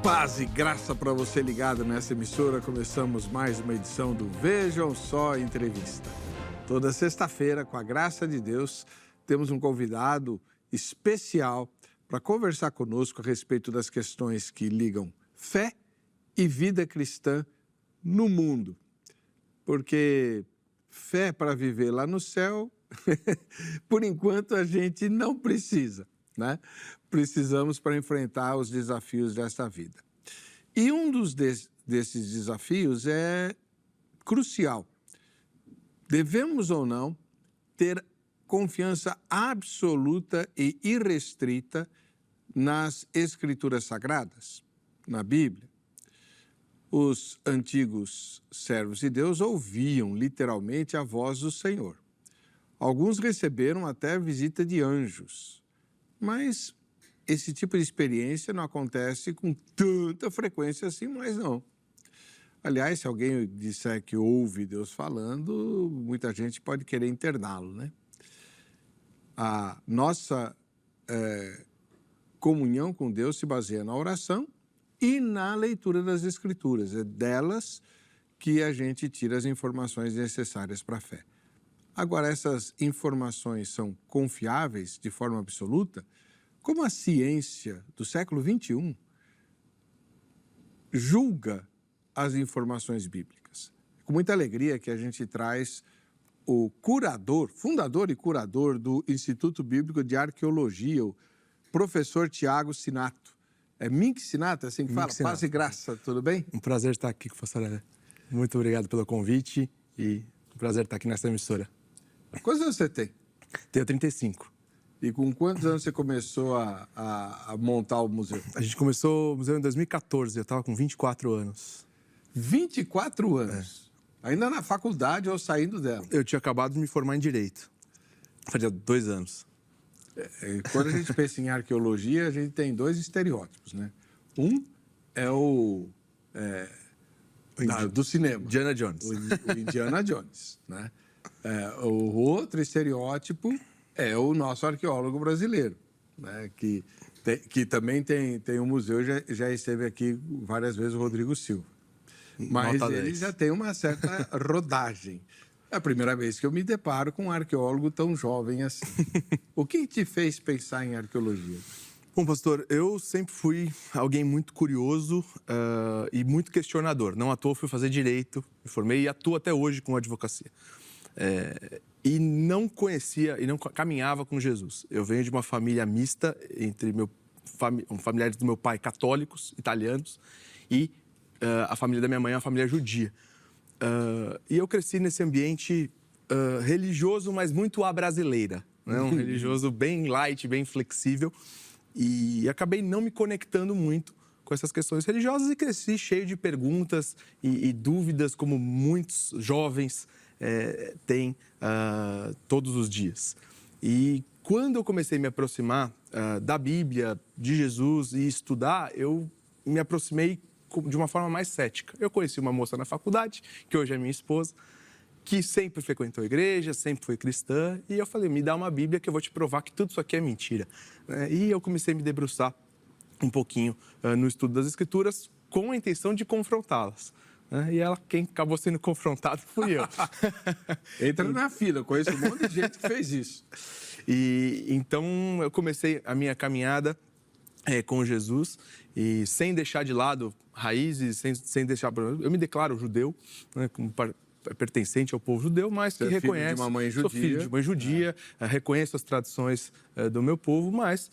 Paz e graça para você ligado nessa emissora. Começamos mais uma edição do Vejam Só Entrevista. Toda sexta-feira, com a graça de Deus, temos um convidado especial para conversar conosco a respeito das questões que ligam fé e vida cristã no mundo. Porque fé para viver lá no céu, por enquanto a gente não precisa, né? Precisamos para enfrentar os desafios desta vida. E um desses desafios é crucial. Devemos ou não ter confiança absoluta e irrestrita nas Escrituras Sagradas, na Bíblia? Os antigos servos de Deus ouviam literalmente a voz do Senhor. Alguns receberam até a visita de anjos, mas esse tipo de experiência não acontece com tanta frequência assim, mas não. Aliás, se alguém disser que ouve Deus falando, muita gente pode querer interná-lo, né? A nossa comunhão com Deus se baseia na oração e na leitura das Escrituras. É delas que a gente tira as informações necessárias para a fé. Agora, essas informações são confiáveis de forma absoluta? Como a ciência do século XXI julga as informações bíblicas? Com muita alegria que a gente traz o curador, fundador e curador do Instituto Bíblico de Arqueologia, o professor Tiago Sinato. É Mink Sinato, assim que fala? Paz e graça, tudo bem? Um prazer estar aqui com a pastora. Muito obrigado pelo convite e um prazer estar aqui nessa emissora. Quantos anos você tem? Tenho 35. E com quantos anos você começou a montar o museu? A gente começou o museu em 2014, eu estava com 24 anos. 24 anos? Ainda na faculdade ou saindo dela? Eu tinha acabado de me formar em Direito. Fazia 2 anos. Quando a gente pensa em arqueologia, a gente tem 2 estereótipos, né? Um é do cinema. Indiana Jones. O Indiana Jones, né? O outro estereótipo é o nosso arqueólogo brasileiro, né? Que também tem um museu, já esteve aqui várias vezes o Rodrigo Silva. Mas ele já tem uma certa rodagem. É a primeira vez que eu me deparo com um arqueólogo tão jovem assim. O que te fez pensar em arqueologia? Bom, pastor, eu sempre fui alguém muito curioso e muito questionador. Não à toa fui fazer Direito, me formei e atuo até hoje com advocacia. E não conhecia e não caminhava com Jesus. Eu venho de uma família mista entre familiares do meu pai católicos, italianos, e a família da minha mãe é uma família judia. E eu cresci nesse ambiente religioso, mas muito à brasileira, né? Um religioso bem light, bem flexível, e acabei não me conectando muito com essas questões religiosas e cresci cheio de perguntas e dúvidas, como muitos jovens têm todos os dias. E quando eu comecei a me aproximar da Bíblia, de Jesus e estudar, eu me aproximei de uma forma mais cética. Eu conheci uma moça na faculdade, que hoje é minha esposa, que sempre frequentou a igreja, sempre foi cristã, e eu falei, me dá uma Bíblia que eu vou te provar que tudo isso aqui é mentira. E eu comecei a me debruçar um pouquinho no estudo das Escrituras com a intenção de confrontá-las. E quem acabou sendo confrontado fui eu. Entra na fila, eu conheço um monte de gente que fez isso. E então eu comecei a minha caminhada com Jesus, e sem deixar de lado raízes, sem deixar... Eu me declaro judeu, né, como pertencente ao povo judeu, mas que reconhece... Filho de uma mãe judia. Sou filho de mãe judia, reconheço as tradições do meu povo, mas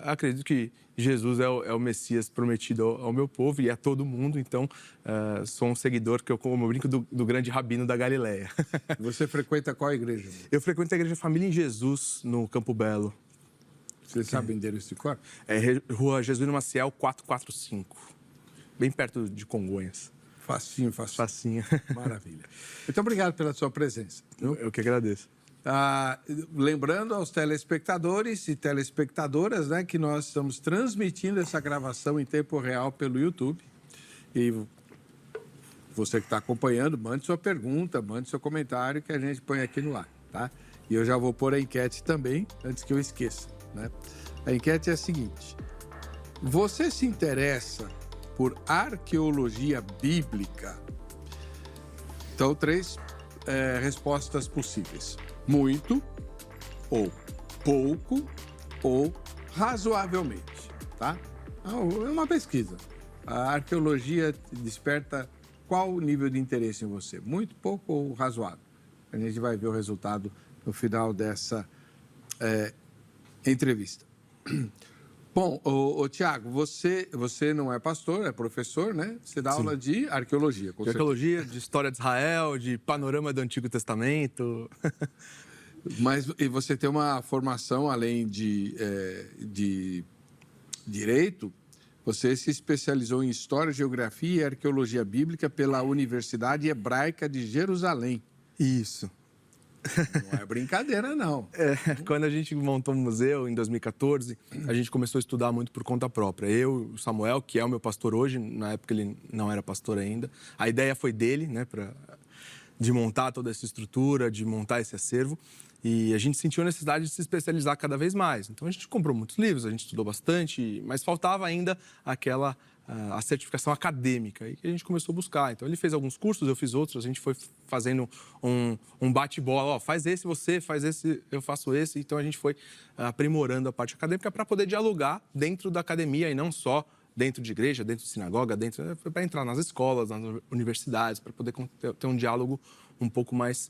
acredito que Jesus é o Messias prometido ao meu povo e a todo mundo, então sou um seguidor, que eu como brinco, do grande rabino da Galileia. Você frequenta qual igreja? Eu frequento a Igreja Família em Jesus, no Campo Belo. Você sabe o endereço de cor? Rua Jesuíno Maciel, 445, bem perto de Congonhas. Facinho. Facinho. Maravilha. Muito obrigado pela sua presença. Eu que agradeço. Lembrando aos telespectadores e telespectadoras, né, que nós estamos transmitindo essa gravação em tempo real pelo YouTube. E você que está acompanhando, mande sua pergunta, mande seu comentário que a gente põe aqui no ar, tá? E eu já vou pôr a enquete também, antes que eu esqueça, né? A enquete é a seguinte: você se interessa por arqueologia bíblica? Então, 3 respostas possíveis. Muito, ou pouco, ou razoavelmente, tá? É uma pesquisa. A arqueologia desperta qual nível de interesse em você? Muito, pouco ou razoável? A gente vai ver o resultado no final dessa entrevista. Bom, Tiago, você não é pastor, é professor, né? Você dá aula de arqueologia. De arqueologia, de história de Israel, de panorama do Antigo Testamento. Mas e você tem uma formação, além de direito, você se especializou em História, Geografia e Arqueologia Bíblica pela Universidade Hebraica de Jerusalém. Isso. Não é brincadeira, não. Quando a gente montou o museu, em 2014, a gente começou a estudar muito por conta própria. Eu, o Samuel, que é o meu pastor hoje, na época ele não era pastor ainda. A ideia foi dele, né, de montar toda essa estrutura, de montar esse acervo. E a gente sentiu a necessidade de se especializar cada vez mais. Então, a gente comprou muitos livros, a gente estudou bastante, mas faltava ainda a certificação acadêmica, e que a gente começou a buscar. Então, ele fez alguns cursos, eu fiz outros, a gente foi fazendo um bate-bola. Faz esse você, faz esse, eu faço esse. Então, a gente foi aprimorando a parte acadêmica para poder dialogar dentro da academia e não só dentro de igreja, dentro de sinagoga, para entrar nas escolas, nas universidades, para poder ter um diálogo um pouco mais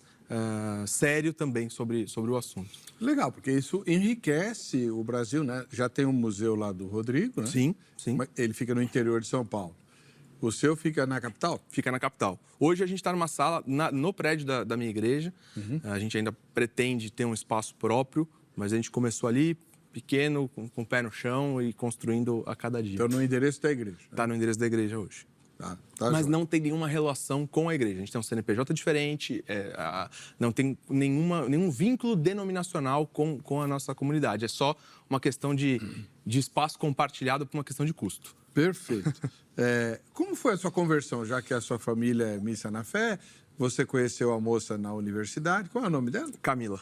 sério também sobre o assunto. Legal, porque isso enriquece o Brasil, né? Já tem um museu lá do Rodrigo, né? Sim. Ele fica no interior de São Paulo. O seu fica na capital? Fica na capital. Hoje a gente está numa sala no prédio da minha igreja. Uhum. A gente ainda pretende ter um espaço próprio, mas a gente começou ali pequeno, com o pé no chão e construindo a cada dia. Então, no endereço da igreja? Está no endereço da igreja hoje. Tá mas não tem nenhuma relação com a igreja. A gente tem um CNPJ diferente, não tem nenhum vínculo denominacional com a nossa comunidade. É só uma questão de espaço compartilhado por uma questão de custo. Perfeito. Como foi a sua conversão? Já que a sua família é missa na fé, você conheceu a moça na universidade. Qual é o nome dela? Camila.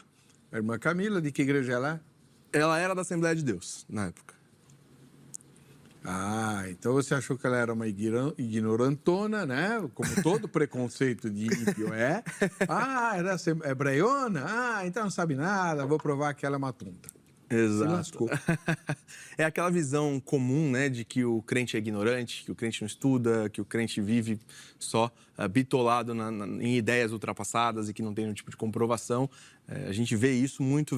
A irmã Camila, de que igreja ela é? Ela era da Assembleia de Deus, na época. Então você achou que ela era uma ignorantona, né? Como todo preconceito de ímpio é. Era hebreiona? Então não sabe nada, vou provar que ela é uma tonta. Exato. Se lascou. É aquela visão comum, né, de que o crente é ignorante, que o crente não estuda, que o crente vive só bitolado em ideias ultrapassadas e que não tem nenhum tipo de comprovação. A gente vê isso muito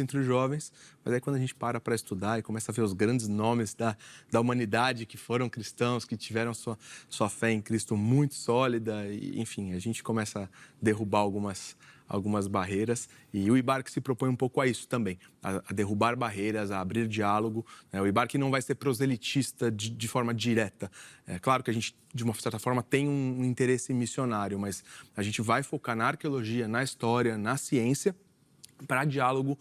entre os jovens, mas aí quando a gente para estudar e começa a ver os grandes nomes da humanidade que foram cristãos, que tiveram sua fé em Cristo muito sólida, e, enfim, a gente começa a derrubar algumas barreiras, e o IBARC se propõe um pouco a isso também, a derrubar barreiras, a abrir diálogo. O IBARC não vai ser proselitista de forma direta. É claro que a gente, de uma certa forma, tem um interesse missionário, mas a gente vai focar na arqueologia, na história, na ciência, para diálogo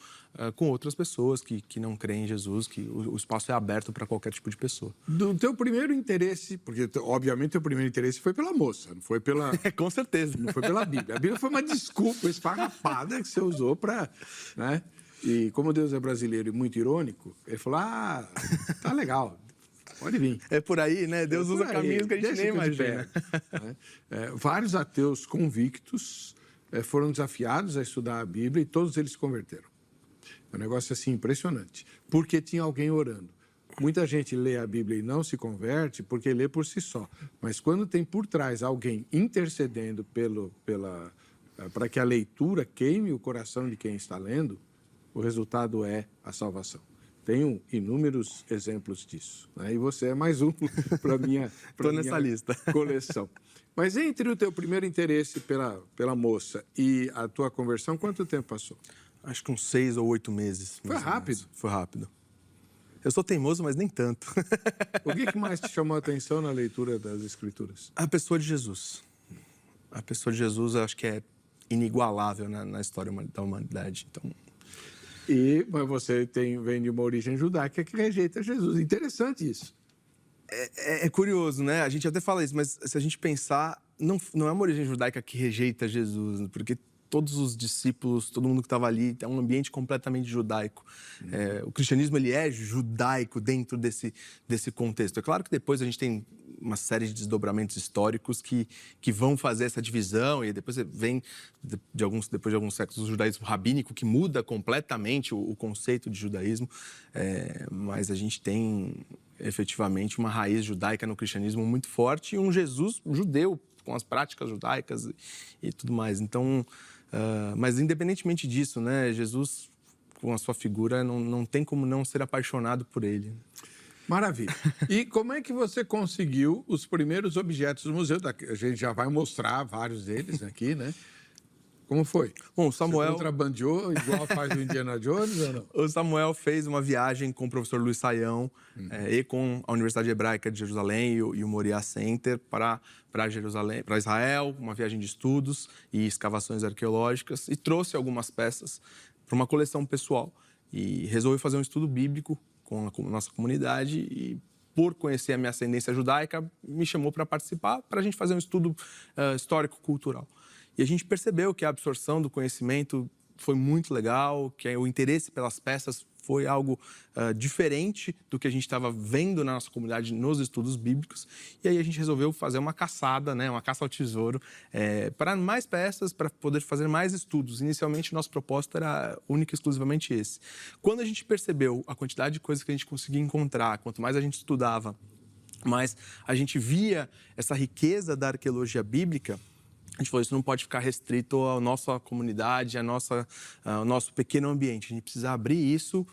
com outras pessoas que não creem em Jesus, que o espaço é aberto para qualquer tipo de pessoa. Do teu primeiro interesse, porque obviamente o teu primeiro interesse foi pela moça, não foi pela... Com certeza. Não foi pela Bíblia. A Bíblia foi uma desculpa esfarrapada que você usou para... Né? E como Deus é brasileiro e muito irônico, ele falou, tá legal, pode vir. É por aí, né? Deus usa caminhos que a gente nem imagina. Vários ateus convictos foram desafiados a estudar a Bíblia e todos eles se converteram. É um negócio assim impressionante, porque tinha alguém orando. Muita gente lê a Bíblia e não se converte porque lê por si só. Mas quando tem por trás alguém intercedendo para que a leitura queime o coração de quem está lendo, o resultado é a salvação. Tenho inúmeros exemplos disso, né? E você é mais um para minha lista. Coleção. Mas entre o teu primeiro interesse pela moça e a tua conversão, quanto tempo passou? Acho que uns 6 ou 8 meses. Foi rápido? Foi rápido. Eu sou teimoso, mas nem tanto. O que mais te chamou a atenção na leitura das Escrituras? A pessoa de Jesus. A pessoa de Jesus, eu acho que é inigualável na história da humanidade. Então... Mas você vem de uma origem judaica que rejeita Jesus. Interessante isso. É curioso, né? A gente até fala isso, mas se a gente pensar, não é uma origem judaica que rejeita Jesus, porque todos os discípulos, todo mundo que estava ali, é um ambiente completamente judaico. O cristianismo, ele é judaico dentro desse contexto. É claro que depois a gente tem uma série de desdobramentos históricos que vão fazer essa divisão, e depois vem, depois de alguns séculos, o judaísmo rabínico, que muda completamente o conceito de judaísmo, mas a gente tem efetivamente uma raiz judaica no cristianismo muito forte e um Jesus judeu, com as práticas judaicas e tudo mais. Então, mas independentemente disso, né, Jesus, com a sua figura, não tem como não ser apaixonado por ele. Maravilha. E como é que você conseguiu os primeiros objetos do museu? A gente já vai mostrar vários deles aqui, né? Como foi? Bom, o Samuel... Você contrabandeou igual faz o Indiana Jones ou não? O Samuel fez uma viagem com o professor Luiz Saião e com a Universidade Hebraica de Jerusalém e o Moriah Center para Jerusalém, para Israel, uma viagem de estudos e escavações arqueológicas, e trouxe algumas peças para uma coleção pessoal. E resolveu fazer um estudo bíblico com a nossa comunidade e, por conhecer a minha ascendência judaica, me chamou para participar, para a gente fazer um estudo histórico-cultural. E a gente percebeu que a absorção do conhecimento foi muito legal, que o interesse pelas peças foi algo diferente do que a gente estava vendo na nossa comunidade nos estudos bíblicos. E aí a gente resolveu fazer uma caçada, né, uma caça ao tesouro, para mais peças, para poder fazer mais estudos. Inicialmente, o nosso propósito era único e exclusivamente esse. Quando a gente percebeu a quantidade de coisas que a gente conseguia encontrar, quanto mais a gente estudava, mais a gente via essa riqueza da arqueologia bíblica, a gente falou, isso não pode ficar restrito à nossa comunidade, ao nosso pequeno ambiente. A gente precisa abrir isso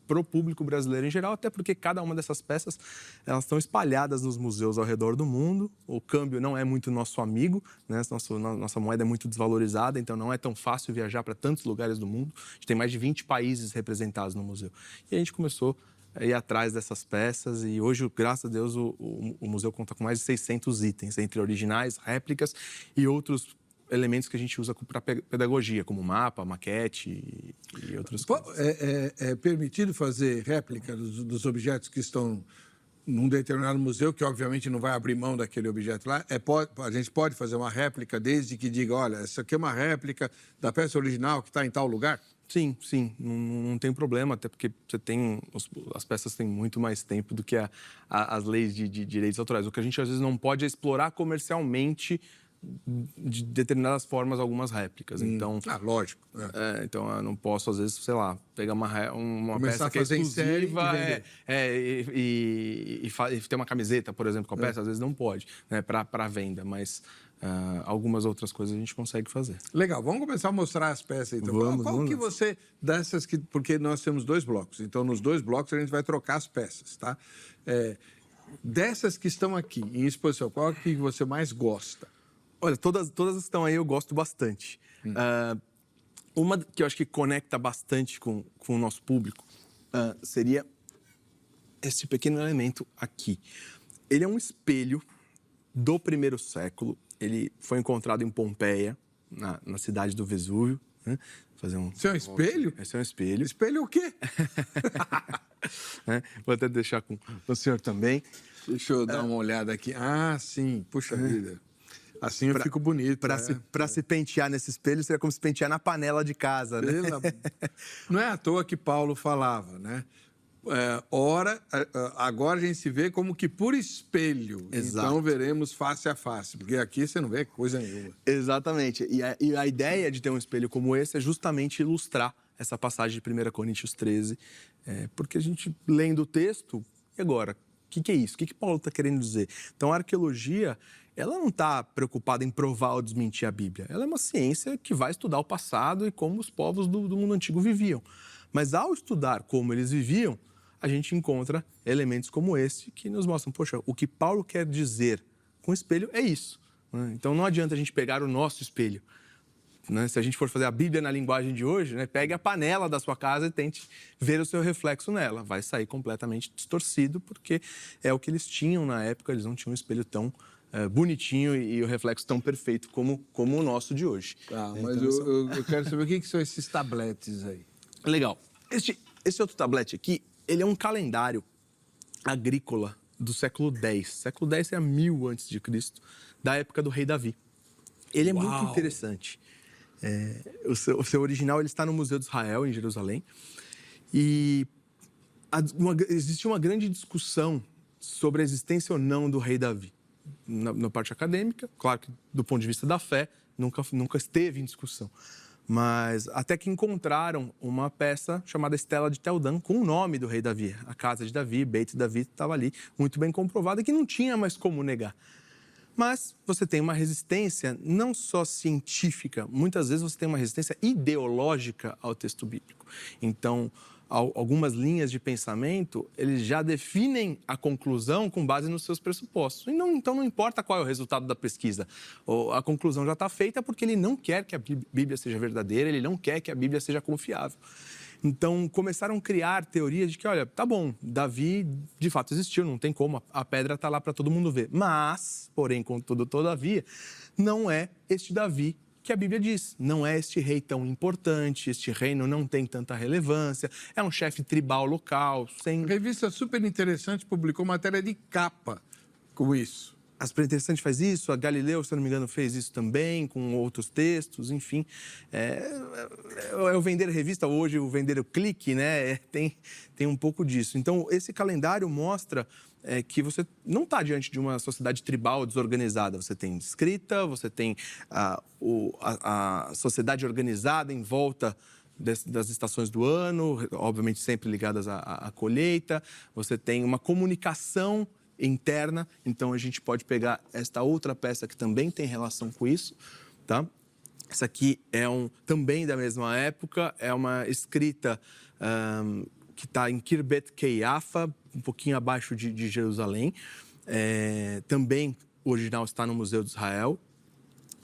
para o público brasileiro em geral, até porque cada uma dessas peças, elas estão espalhadas nos museus ao redor do mundo. O câmbio não é muito nosso amigo, né? Nossa moeda é muito desvalorizada, então não é tão fácil viajar para tantos lugares do mundo. A gente tem mais de 20 países representados no museu. E a gente começou a ir atrás dessas peças e hoje, graças a Deus, o museu conta com mais de 600 itens, entre originais, réplicas e outros elementos que a gente usa para pedagogia, como mapa, maquete e outras coisas. É permitido fazer réplica dos objetos que estão num determinado museu, que obviamente não vai abrir mão daquele objeto lá? A gente pode fazer uma réplica desde que diga, olha, essa aqui é uma réplica da peça original que está em tal lugar? Sim, não tem problema, até porque as peças têm muito mais tempo do que as leis de direitos autorais. O que a gente às vezes não pode é explorar comercialmente de determinadas formas algumas réplicas. Então, lógico. Então eu não posso, às vezes, sei lá, pegar uma peça que é exclusiva e ter uma camiseta, por exemplo, com a peça, às vezes não pode, né, para venda, mas algumas outras coisas a gente consegue fazer. Legal, vamos começar a mostrar as peças então. Qual que você, dessas que, porque nós temos 2 blocos, então nos 2 blocos a gente vai trocar as peças, tá? Dessas que estão aqui em exposição, qual que você mais gosta? Olha, todas que estão aí eu gosto bastante. Uma que eu acho que conecta bastante com o nosso público seria esse pequeno elemento aqui. Ele é um espelho do 1º século. Ele foi encontrado em Pompeia, na cidade do Vesúvio. Né? Isso é um espelho? Esse é um espelho. Espelho o quê? Vou até deixar com o senhor também. Deixa eu dar uma olhada aqui. Ah, sim. Puxa vida. Assim eu fico bonito. Para se pentear nesse espelho, seria como se pentear na panela de casa, né? Não é à toa que Paulo falava, né? Agora a gente se vê como que por espelho. Exato. Então veremos face a face, porque aqui você não vê coisa nenhuma. Exatamente. E a ideia de ter um espelho como esse é justamente ilustrar essa passagem de 1 Coríntios 13, porque a gente, lendo o texto, e agora? O que é isso? O que Paulo está querendo dizer? Então, a arqueologia, ela não está preocupada em provar ou desmentir a Bíblia. Ela é uma ciência que vai estudar o passado e como os povos do mundo antigo viviam. Mas, ao estudar como eles viviam, a gente encontra elementos como esse que nos mostram, poxa, o que Paulo quer dizer com o espelho é isso. Né? Então, não adianta a gente pegar o nosso espelho. Né? Se a gente for fazer a Bíblia na linguagem de hoje, né? Pegue a panela da sua casa e tente ver o seu reflexo nela. Vai sair completamente distorcido, porque é o que eles tinham na época. Eles não tinham um espelho tão bonitinho e o reflexo tão perfeito como o nosso de hoje. Mas então, eu quero saber o que são esses tabletes aí. Legal. Esse outro tablete aqui, ele é um calendário agrícola do século X. Século X é 1000 a.C., da época do rei Davi. Ele é muito interessante. O seu original ele está no Museu de Israel, em Jerusalém. E existe uma grande discussão sobre a existência ou não do rei Davi. Na parte acadêmica, claro que do ponto de vista da fé, nunca esteve em discussão. Mas até que encontraram uma peça chamada Estela de Tel Dan com o nome do rei Davi. A casa de Davi, Beit Davi, estava ali, muito bem comprovada, que não tinha mais como negar. Mas você tem uma resistência não só científica, muitas vezes você tem uma resistência ideológica ao texto bíblico. Então, algumas linhas de pensamento, eles já definem a conclusão com base nos seus pressupostos. Então, não importa qual é o resultado da pesquisa. A conclusão já está feita porque ele não quer que a Bíblia seja verdadeira, ele não quer que a Bíblia seja confiável. Então, começaram a criar teorias de que, olha, tá bom, Davi de fato existiu, não tem como, a pedra está lá para todo mundo ver. Mas, porém, contudo, todavia, não é este Davi que a Bíblia diz. Não é este rei tão importante, este reino não tem tanta relevância, é um chefe tribal local, sem... Revista super interessante publicou matéria de capa com isso. A Super Interessante faz isso, a Galileu, se eu não me engano, fez isso também, com outros textos, enfim. É o vender revista hoje, o vender o clique, né? Tem um pouco disso. Então, esse calendário mostra que você não está diante de uma sociedade tribal desorganizada. Você tem escrita, você tem a sociedade organizada em volta das estações do ano, obviamente sempre ligadas à colheita. Você tem uma comunicação interna, então a gente pode pegar esta outra peça que também tem relação com isso, tá? Essa aqui é também da mesma época, é uma escrita que está em Kirbet Keiafa, um pouquinho abaixo de Jerusalém. Também o original está no Museu de Israel.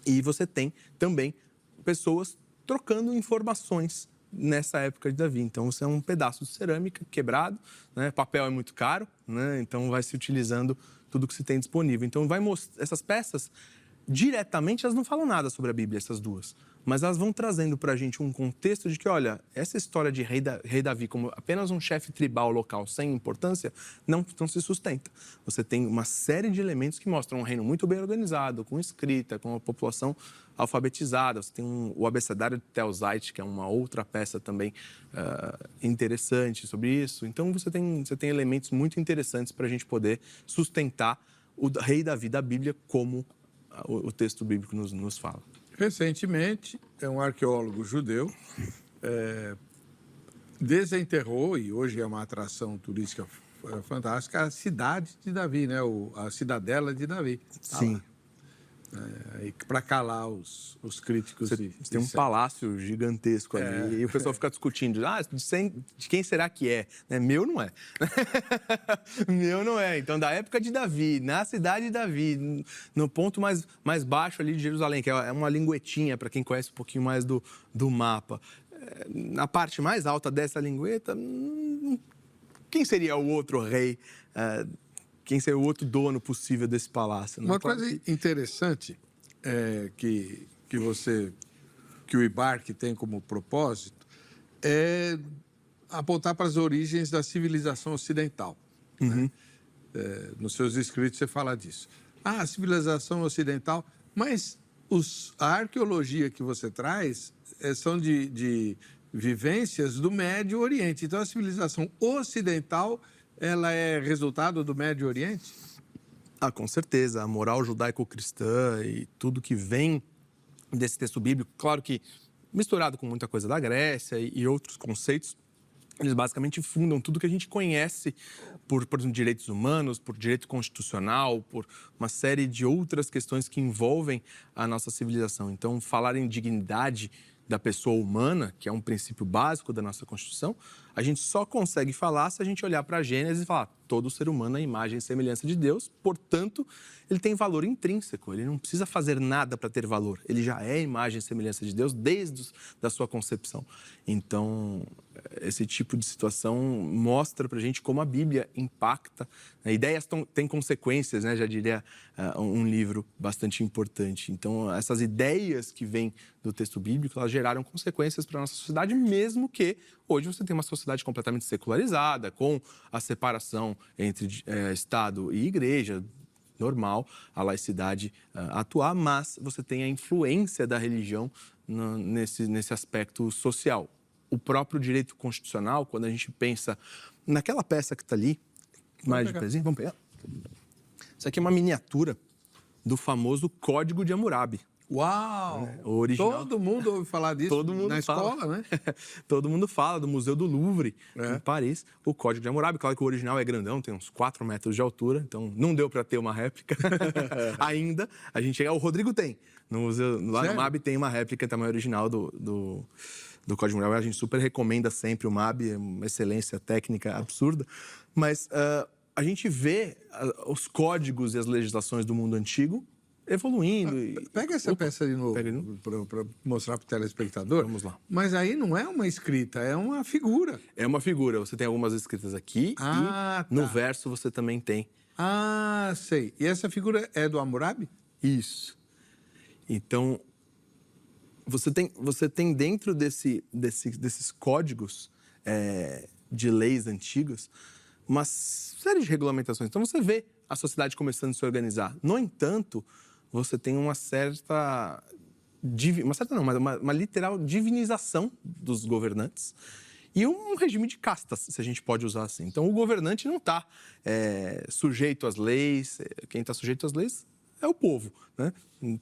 E você tem também pessoas trocando informações nessa época de Davi. Então, você é um pedaço de cerâmica quebrado, né? Papel é muito caro, né? Então vai se utilizando tudo que se tem disponível. Então, essas peças, diretamente, elas não falam nada sobre a Bíblia, essas duas. Mas elas vão trazendo para a gente um contexto de que, olha, essa história de rei Davi como apenas um chefe tribal local sem importância não se sustenta. Você tem uma série de elementos que mostram um reino muito bem organizado, com escrita, com a população alfabetizada. Você tem o abecedário de Telzite, que é uma outra peça também interessante sobre isso. Então, você tem elementos muito interessantes para a gente poder sustentar o rei Davi da Bíblia como o texto bíblico nos fala. Recentemente, um arqueólogo judeu desenterrou, e hoje é uma atração turística fantástica, a cidade de Davi, né? A cidadela de Davi. Sim. Para calar os críticos. Você tem um palácio gigantesco ali e o pessoal fica discutindo, de quem será que é? Meu não é. Meu não é. Então, da época de Davi, na cidade de Davi, no ponto mais baixo ali de Jerusalém, que é uma linguetinha, para quem conhece um pouquinho mais do mapa. Na parte mais alta dessa lingueta, quem seria o outro rei? Quem seria o outro dono possível desse palácio? Uma coisa interessante que o IBARC tem como propósito é apontar para as origens da civilização ocidental. Né? Nos seus escritos você fala disso. A civilização ocidental, mas a arqueologia que você traz são de vivências do Médio Oriente. Então, a civilização ocidental, ela é resultado do Médio Oriente? Com certeza. A moral judaico-cristã e tudo que vem desse texto bíblico, claro que misturado com muita coisa da Grécia e outros conceitos, eles basicamente fundam tudo que a gente conhece por exemplo, direitos humanos, por direito constitucional, por uma série de outras questões que envolvem a nossa civilização. Então, falar em dignidade da pessoa humana, que é um princípio básico da nossa Constituição, a gente só consegue falar se a gente olhar para a Gênesis e falar todo ser humano é a imagem e semelhança de Deus, portanto, ele tem valor intrínseco, ele não precisa fazer nada para ter valor, ele já é a imagem e semelhança de Deus desde a sua concepção. Então, esse tipo de situação mostra para a gente como a Bíblia impacta. Ideias têm consequências, né? Já diria um livro bastante importante. Então, essas ideias que vêm do texto bíblico, elas geraram consequências para a nossa sociedade, mesmo que hoje você tem uma sociedade completamente secularizada, com a separação entre Estado e Igreja, normal a laicidade atuar, mas você tem a influência da religião nesse aspecto social. O próprio direito constitucional, quando a gente pensa naquela peça que está ali, mais de pezinho, vamos pegar. Isso aqui é uma miniatura do famoso Código de Hammurabi. Uau! O original. Todo mundo ouve falar disso Todo mundo na fala. escola, né? Todo mundo fala do Museu do Louvre, em Paris, o Código de Hammurabi. Claro que o original é grandão, tem uns 4 metros de altura, então não deu para ter uma réplica ainda. A gente chega, o Rodrigo tem. No museu, lá no MAB tem uma réplica tamanho original do Código de Hammurabi. A gente super recomenda sempre o MAB, é uma excelência técnica absurda. Mas a gente vê os códigos e as legislações do mundo antigo evoluindo. Pega essa peça de novo para mostrar para o telespectador. Vamos lá. Mas aí não é uma escrita, é uma figura. É uma figura. Você tem algumas escritas aqui e no verso você também tem. Ah, sei. E essa figura é do Hammurabi? Isso. Então, você tem dentro desses códigos de leis antigas uma série de regulamentações. Então, você vê a sociedade começando a se organizar. No entanto, você tem uma literal divinização dos governantes e um regime de castas, se a gente pode usar assim. Então, o governante não está sujeito às leis, quem está sujeito às leis é o povo, né?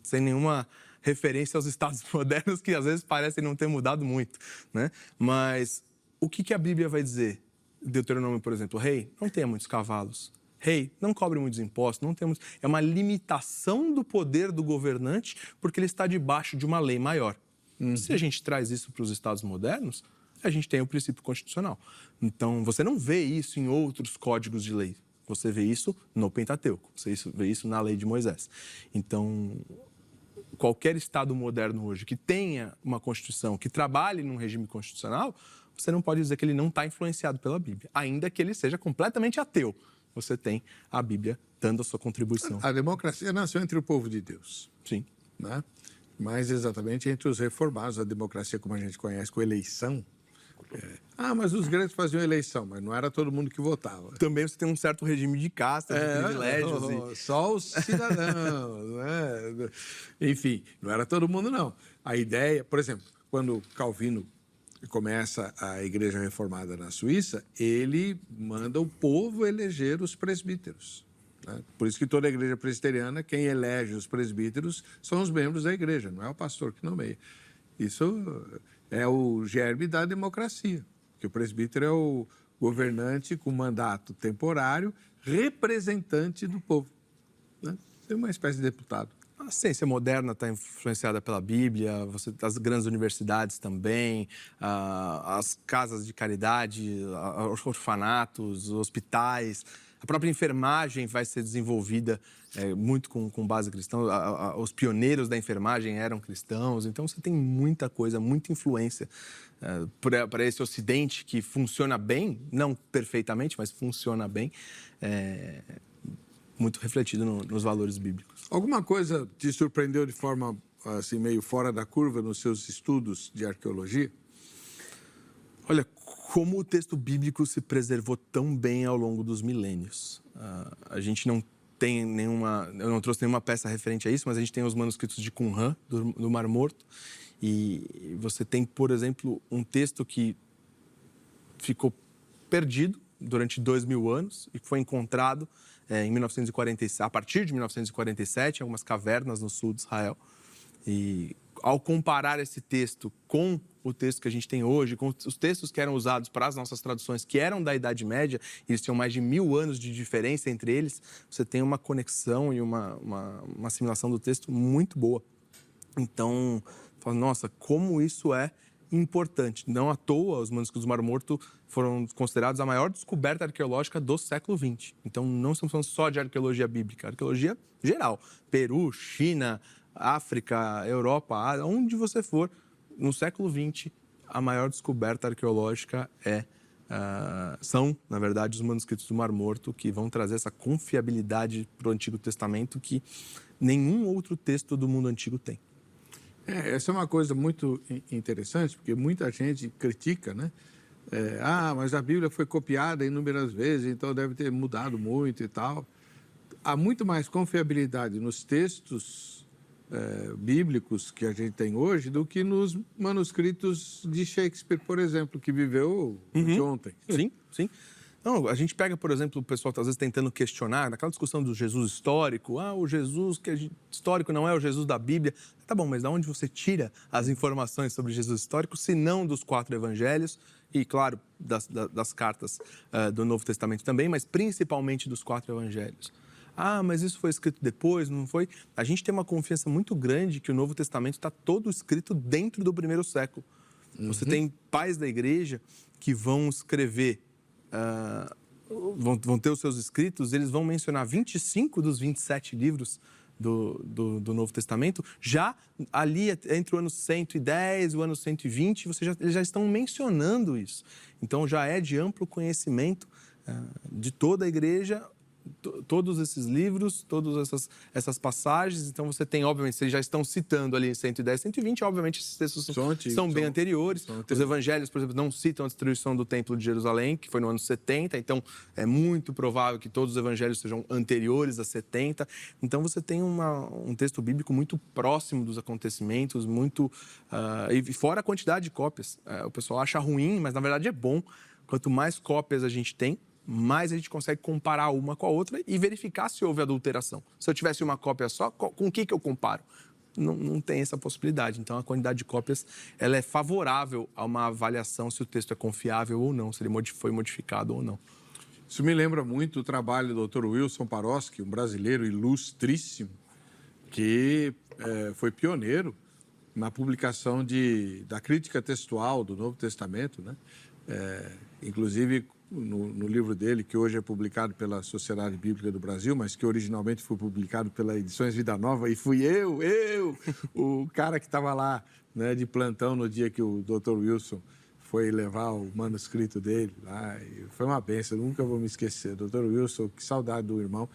Sem nenhuma referência aos estados modernos que às vezes parecem não ter mudado muito, né? Mas o que a Bíblia vai dizer? Deuteronômio, por exemplo, rei, não tenha muitos cavalos. Rei, não cobre muitos impostos, não temos. É uma limitação do poder do governante porque ele está debaixo de uma lei maior. Se a gente traz isso para os estados modernos, a gente tem o princípio constitucional. Então, você não vê isso em outros códigos de lei. Você vê isso no Pentateuco, você vê isso na lei de Moisés. Então, qualquer estado moderno hoje que tenha uma Constituição, que trabalhe num regime constitucional, você não pode dizer que ele não está influenciado pela Bíblia, ainda que ele seja completamente ateu. Você tem a Bíblia dando a sua contribuição. A democracia nasceu entre o povo de Deus. Sim. Né? Mas exatamente entre os reformados. A democracia, como a gente conhece, com eleição. Mas os gregos faziam eleição, mas não era todo mundo que votava. Também você tem um certo regime de casta, de privilégios. Só os cidadãos. Né? Enfim, não era todo mundo, não. A ideia, por exemplo, quando Calvino começa a Igreja Reformada na Suíça, ele manda o povo eleger os presbíteros. Né? Por isso que toda a igreja presbiteriana, quem elege os presbíteros são os membros da igreja, não é o pastor que nomeia. Isso é o germe da democracia, que o presbítero é o governante com mandato temporário, representante do povo. Né? É uma espécie de deputado. A ciência moderna está influenciada pela Bíblia, as grandes universidades também, as casas de caridade, orfanatos, hospitais. A própria enfermagem vai ser desenvolvida muito com base cristã. Os pioneiros da enfermagem eram cristãos. Então, você tem muita coisa, muita influência para esse Ocidente que funciona bem, não perfeitamente, mas funciona bem, muito refletido nos valores bíblicos. Alguma coisa te surpreendeu de forma assim, meio fora da curva nos seus estudos de arqueologia? Olha, como o texto bíblico se preservou tão bem ao longo dos milênios. A gente não tem eu não trouxe nenhuma peça referente a isso, mas a gente tem os manuscritos de Qumran, do Mar Morto, e você tem, por exemplo, um texto que ficou perdido durante 2000 anos e que foi encontrado em 1947, a partir de 1947, em algumas cavernas no sul de Israel. E ao comparar esse texto com o texto que a gente tem hoje, com os textos que eram usados para as nossas traduções, que eram da Idade Média, e eles tinham mais de 1000 anos de diferença entre eles, você tem uma conexão e uma assimilação do texto muito boa. Então, nossa, como isso é importante. Não à toa, os manuscritos do Mar Morto foram considerados a maior descoberta arqueológica do século XX. Então, não estamos falando só de arqueologia bíblica, arqueologia geral. Peru, China, África, Europa, onde você for, no século XX, a maior descoberta arqueológica são, na verdade, os manuscritos do Mar Morto, que vão trazer essa confiabilidade para o Antigo Testamento que nenhum outro texto do mundo antigo tem. Essa é uma coisa muito interessante, porque muita gente critica, né? Mas a Bíblia foi copiada inúmeras vezes, então deve ter mudado muito e tal. há muito mais confiabilidade nos textos bíblicos que a gente tem hoje do que nos manuscritos de Shakespeare, por exemplo, que viveu de ontem. Sim, sim. Não, a gente pega, por exemplo, o pessoal às vezes tentando questionar, naquela discussão do Jesus histórico, o Jesus histórico não é o Jesus da Bíblia. Tá bom, mas de onde você tira as informações sobre Jesus histórico, se não dos 4 evangelhos e, claro, das cartas do Novo Testamento também, mas principalmente dos 4 evangelhos? Mas isso foi escrito depois, não foi? A gente tem uma confiança muito grande que o Novo Testamento está todo escrito dentro do primeiro século. Você tem pais da igreja que vão escrever, vão ter os seus escritos, eles vão mencionar 25 dos 27 livros do Novo Testamento, já ali entre o ano 110 e o ano 120, eles já estão mencionando isso. Então, já é de amplo conhecimento de toda a igreja, todos esses livros, todas essas passagens. Então, você tem, obviamente, vocês já estão citando ali 110, 120, obviamente, esses textos são bem anteriores. Os evangelhos, por exemplo, não citam a destruição do Templo de Jerusalém, que foi no ano 70, então é muito provável que todos os evangelhos sejam anteriores a 70. Então, você tem um texto bíblico muito próximo dos acontecimentos, e fora a quantidade de cópias. O pessoal acha ruim, mas na verdade é bom. Quanto mais cópias a gente tem, mais a gente consegue comparar uma com a outra e verificar se houve adulteração. Se eu tivesse uma cópia só, com o que eu comparo? Não tem essa possibilidade. Então, a quantidade de cópias ela é favorável a uma avaliação se o texto é confiável ou não, se ele foi modificado ou não. Isso me lembra muito o trabalho do Dr. Wilson Paroski, um brasileiro ilustríssimo, que foi pioneiro na publicação da crítica textual do Novo Testamento, né? Inclusive, no livro dele, que hoje é publicado pela Sociedade Bíblica do Brasil, mas que originalmente foi publicado pela Edições Vida Nova, e fui eu, o cara que estava lá, né, de plantão no dia que o Dr. Wilson foi levar o manuscrito dele lá, e foi uma bênção, nunca vou me esquecer. Dr. Wilson, que saudade do irmão.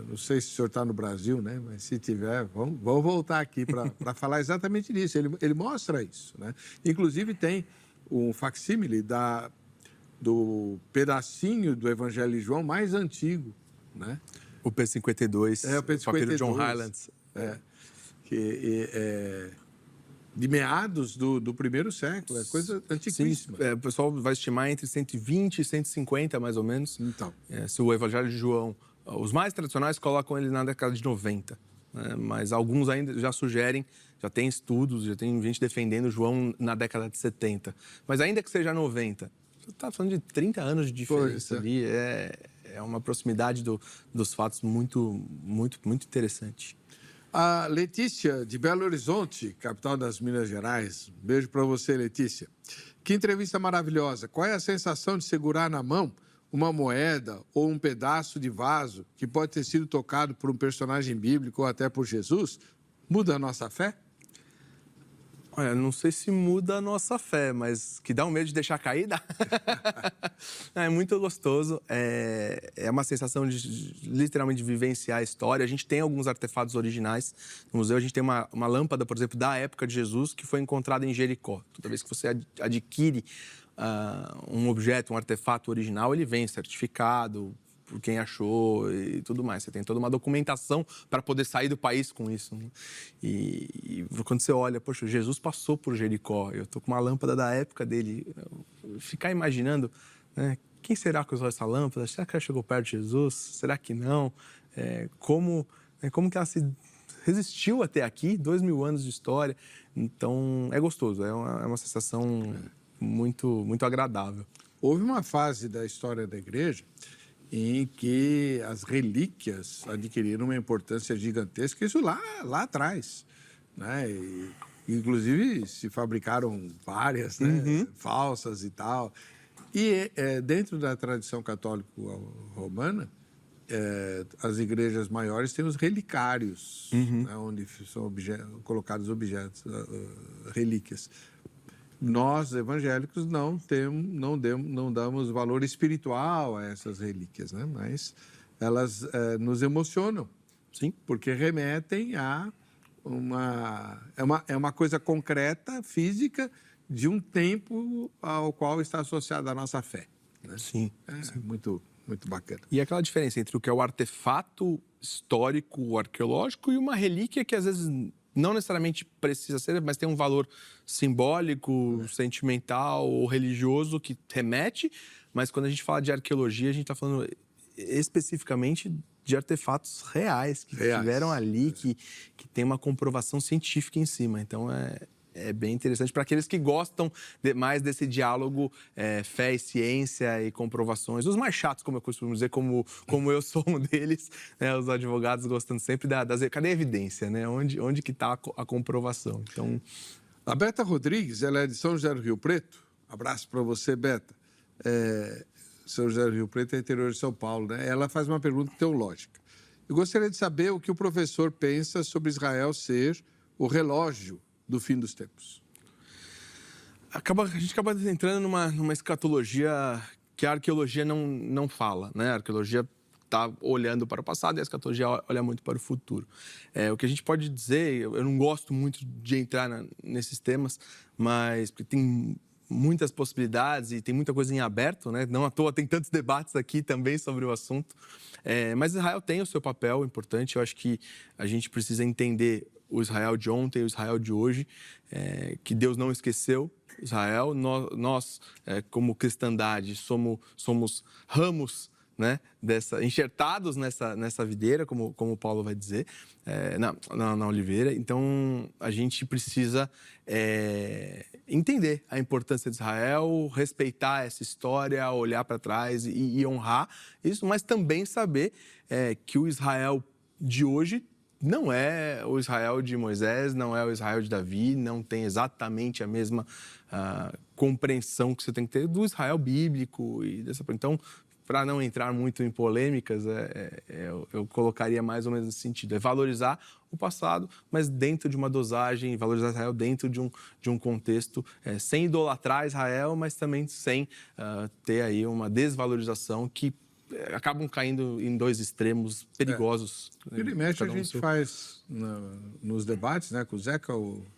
Não sei se o senhor está no Brasil, né? Mas se tiver, vamos voltar aqui para falar exatamente disso. Ele mostra isso, né? Inclusive tem um facsímile do pedacinho do Evangelho de João mais antigo, né? O P52, o P52, papiro John Highlands. De meados do primeiro século, é coisa antiquíssima. Sim, o pessoal vai estimar entre 120 e 150, mais ou menos. Então. Se o Evangelho de João, os mais tradicionais colocam ele na década de 90, né? Mas alguns ainda já sugerem, já tem estudos, já tem gente defendendo João na década de 70. Mas ainda que seja 90, você está falando de 30 anos de diferença ali, é uma proximidade dos fatos muito, muito, muito interessante. A Letícia, de Belo Horizonte, capital das Minas Gerais. Um beijo para você, Letícia. Que entrevista maravilhosa. Qual é a sensação de segurar na mão uma moeda ou um pedaço de vaso que pode ter sido tocado por um personagem bíblico ou até por Jesus? Muda a nossa fé? Olha, não sei se muda a nossa fé, mas que dá um medo de deixar cair, dá. É muito gostoso. É uma sensação de literalmente vivenciar a história. A gente tem alguns artefatos originais no museu. A gente tem uma lâmpada, por exemplo, da época de Jesus, que foi encontrada em Jericó. Toda vez que você adquire um objeto, um artefato original, ele vem certificado por quem achou e tudo mais. Você tem toda uma documentação para poder sair do país com isso, né? E quando você olha, poxa, Jesus passou por Jericó, eu estou com uma lâmpada da época dele. Ficar imaginando, né, quem será que usou essa lâmpada? Será que ela chegou perto de Jesus? Será que não? Como que ela se resistiu até aqui? 2000 anos de história. Então, é gostoso, é uma sensação muito, muito agradável. Houve uma fase da história da igreja em que as relíquias adquiriram uma importância gigantesca, isso lá atrás, né? E, inclusive, se fabricaram várias, né? Falsas e tal. E dentro da tradição católica romana, as igrejas maiores têm os relicários, né? Onde são colocados objetos, relíquias. Nós, evangélicos, não damos valor espiritual a essas relíquias, né? Mas elas nos emocionam. Sim. Porque remetem a uma coisa concreta, física, de um tempo ao qual está associada a nossa fé, né? Sim. Muito muito bacana. E aquela diferença entre o que é o artefato histórico, arqueológico, e uma relíquia que às vezes não necessariamente precisa ser, mas tem um valor simbólico, sentimental ou religioso que remete. Mas quando a gente fala de arqueologia, a gente está falando especificamente de artefatos reais que estiveram ali, que tem uma comprovação científica em cima. Então, é bem interessante para aqueles que gostam mais desse diálogo fé e ciência e comprovações. Os mais chatos, como eu costumo dizer, como eu sou um deles, né? Os advogados gostando sempre cadê a evidência, né? Onde que está a comprovação? Então... A Beta Rodrigues, ela é de São José do Rio Preto. Abraço para você, Beta. São José do Rio Preto é interior de São Paulo, né? Ela faz uma pergunta teológica. Eu gostaria de saber o que o professor pensa sobre Israel ser o relógio do fim dos tempos. A gente acaba entrando numa escatologia que a arqueologia não fala, né? A arqueologia está olhando para o passado e a escatologia olha muito para o futuro. O que a gente pode dizer, eu não gosto muito de entrar nesses temas, mas porque tem muitas possibilidades e tem muita coisa em aberto, né? Não à toa tem tantos debates aqui também sobre o assunto. Mas Israel tem o seu papel importante. Eu acho que a gente precisa entender o Israel de ontem, o Israel de hoje, que Deus não esqueceu Israel. Nós como cristandade, somos ramos, né, enxertados nessa videira, como Paulo vai dizer, na oliveira. Então, a gente precisa entender a importância de Israel, respeitar essa história, olhar para trás e honrar isso, mas também saber que o Israel de hoje não é o Israel de Moisés, não é o Israel de Davi, não tem exatamente a mesma compreensão que você tem que ter do Israel bíblico. Então, para não entrar muito em polêmicas, eu colocaria mais ou menos nesse sentido. É valorizar o passado, mas dentro de uma dosagem, valorizar Israel dentro de um contexto, sem idolatrar Israel, mas também sem ter aí uma desvalorização que acabam caindo em dois extremos perigosos. Vira e mexe, a gente faz nos debates, né, com o Zeca,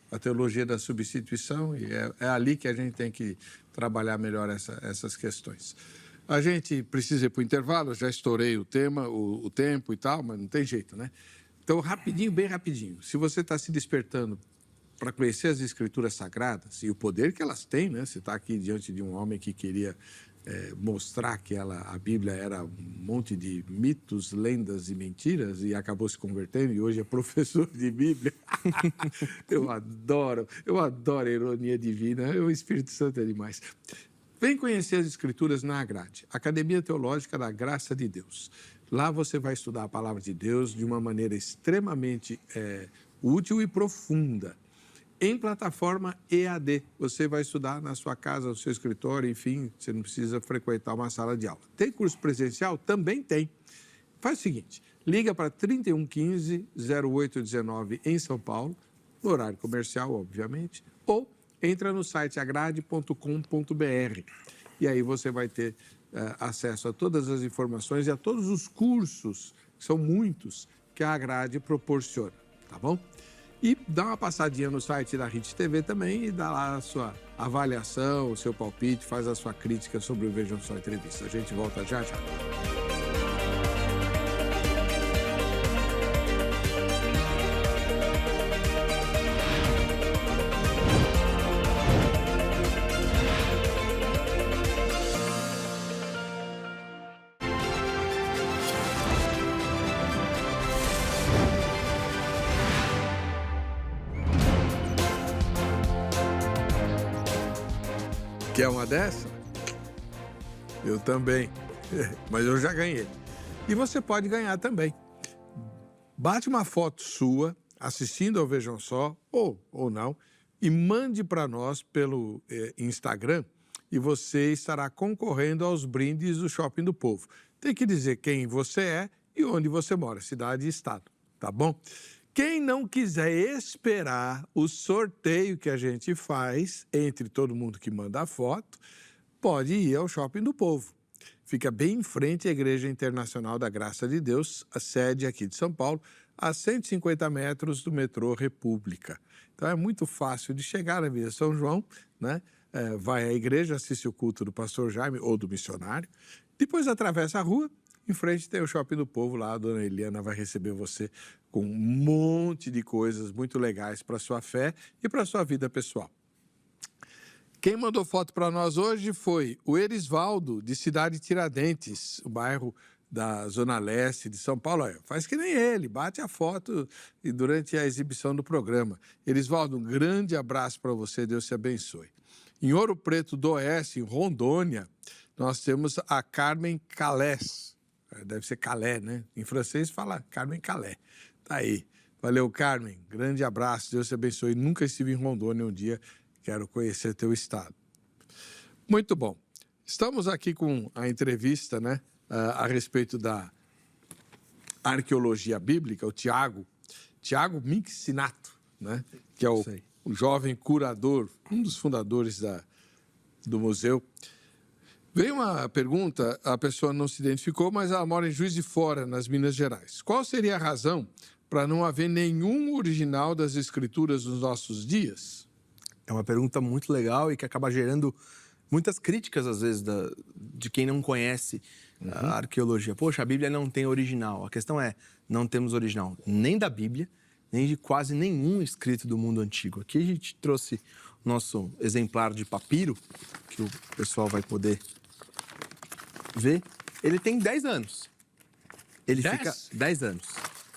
a teologia da substituição, e é ali que a gente tem que trabalhar melhor essas questões. A gente precisa ir para o intervalo, já estourei o tema, o tempo e tal, mas não tem jeito, né? Então, rapidinho, bem rapidinho, se você está se despertando para conhecer as Escrituras Sagradas e o poder que elas têm, né? Você está aqui diante de um homem que queria mostrar que a Bíblia era um monte de mitos, lendas e mentiras e acabou se convertendo e hoje é professor de Bíblia. Eu adoro a ironia divina, o Espírito Santo é demais. Vem conhecer as Escrituras na Agrade, Academia Teológica da Graça de Deus. Lá você vai estudar a Palavra de Deus de uma maneira extremamente útil e profunda. Em plataforma EAD, você vai estudar na sua casa, no seu escritório, enfim, você não precisa frequentar uma sala de aula. Tem curso presencial? Também tem. Faz o seguinte, liga para 3115-0819 em São Paulo, no horário comercial, obviamente, ou entra no site agrade.com.br e aí você vai ter acesso a todas as informações e a todos os cursos, que são muitos, que a Agrade proporciona, tá bom? E dá uma passadinha no site da Hit TV também e dá lá a sua avaliação, o seu palpite, faz a sua crítica sobre o Vejam Só Entrevista. A gente volta já já. Quer uma dessa? Eu também, mas eu já ganhei. E você pode ganhar também. Bate uma foto sua, assistindo ao Vejam Só, ou não, e mande para nós pelo Instagram e você estará concorrendo aos brindes do Shopping do Povo. Tem que dizer quem você é e onde você mora, cidade e estado, tá bom? Quem não quiser esperar o sorteio que a gente faz entre todo mundo que manda a foto, pode ir ao Shopping do Povo. Fica bem em frente à Igreja Internacional da Graça de Deus, a sede aqui de São Paulo, a 150 metros do metrô República. Então é muito fácil de chegar na Avenida São João, né? Vai à igreja, assiste o culto do pastor Jaime ou do missionário, Depois atravessa a rua, em frente tem o Shopping do Povo, lá a dona Eliana vai receber você com um monte de coisas muito legais para a sua fé e para a sua vida pessoal. Quem mandou foto para nós hoje foi o Erisvaldo, de Cidade Tiradentes, o bairro da Zona Leste de São Paulo. Olha, faz que nem ele, bate a foto durante a exibição do programa. Erisvaldo, um grande abraço para você, Deus te abençoe. Em Ouro Preto do Oeste, em Rondônia, nós temos a Carmen Calés. Deve ser Calé, né? Em francês fala Carmen Calé. Tá aí. Valeu, Carmen. Grande abraço, Deus te abençoe. Nunca estive em Rondônia um dia, quero conhecer teu estado. Muito bom. Estamos aqui com a entrevista, né? A respeito da arqueologia bíblica, o Tiago Minxinato, né? Que é o jovem curador, um dos fundadores do museu. Veio uma pergunta, a pessoa não se identificou, mas ela mora em Juiz de Fora, nas Minas Gerais. Qual seria a razão para não haver nenhum original das escrituras nos nossos dias? É uma pergunta muito legal e que acaba gerando muitas críticas, às vezes, de quem não conhece a arqueologia. Poxa, a Bíblia não tem original. A questão é, não temos original nem da Bíblia, nem de quase nenhum escrito do mundo antigo. Aqui a gente trouxe o nosso exemplar de papiro, que o pessoal vai poder ver. Ele tem 10 anos. Ele fica 10 anos.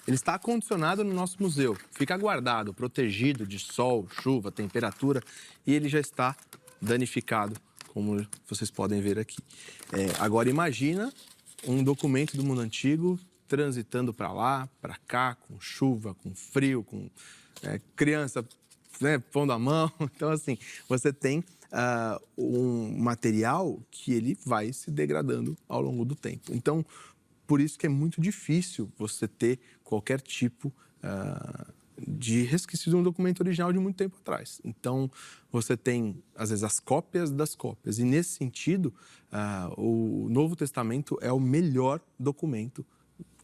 Ele está acondicionado no nosso museu. Fica guardado, protegido de sol, chuva, temperatura. E ele já está danificado, como vocês podem ver aqui. Agora imagina um documento do mundo antigo transitando para lá, para cá, com chuva, com frio, com criança, né, pondo a mão. Então, assim, você tem um material que ele vai se degradando ao longo do tempo. Então, por isso que é muito difícil você ter qualquer tipo de resquício de um documento original de muito tempo atrás. Então, você tem, às vezes, as cópias das cópias. E, nesse sentido, o Novo Testamento é o melhor documento.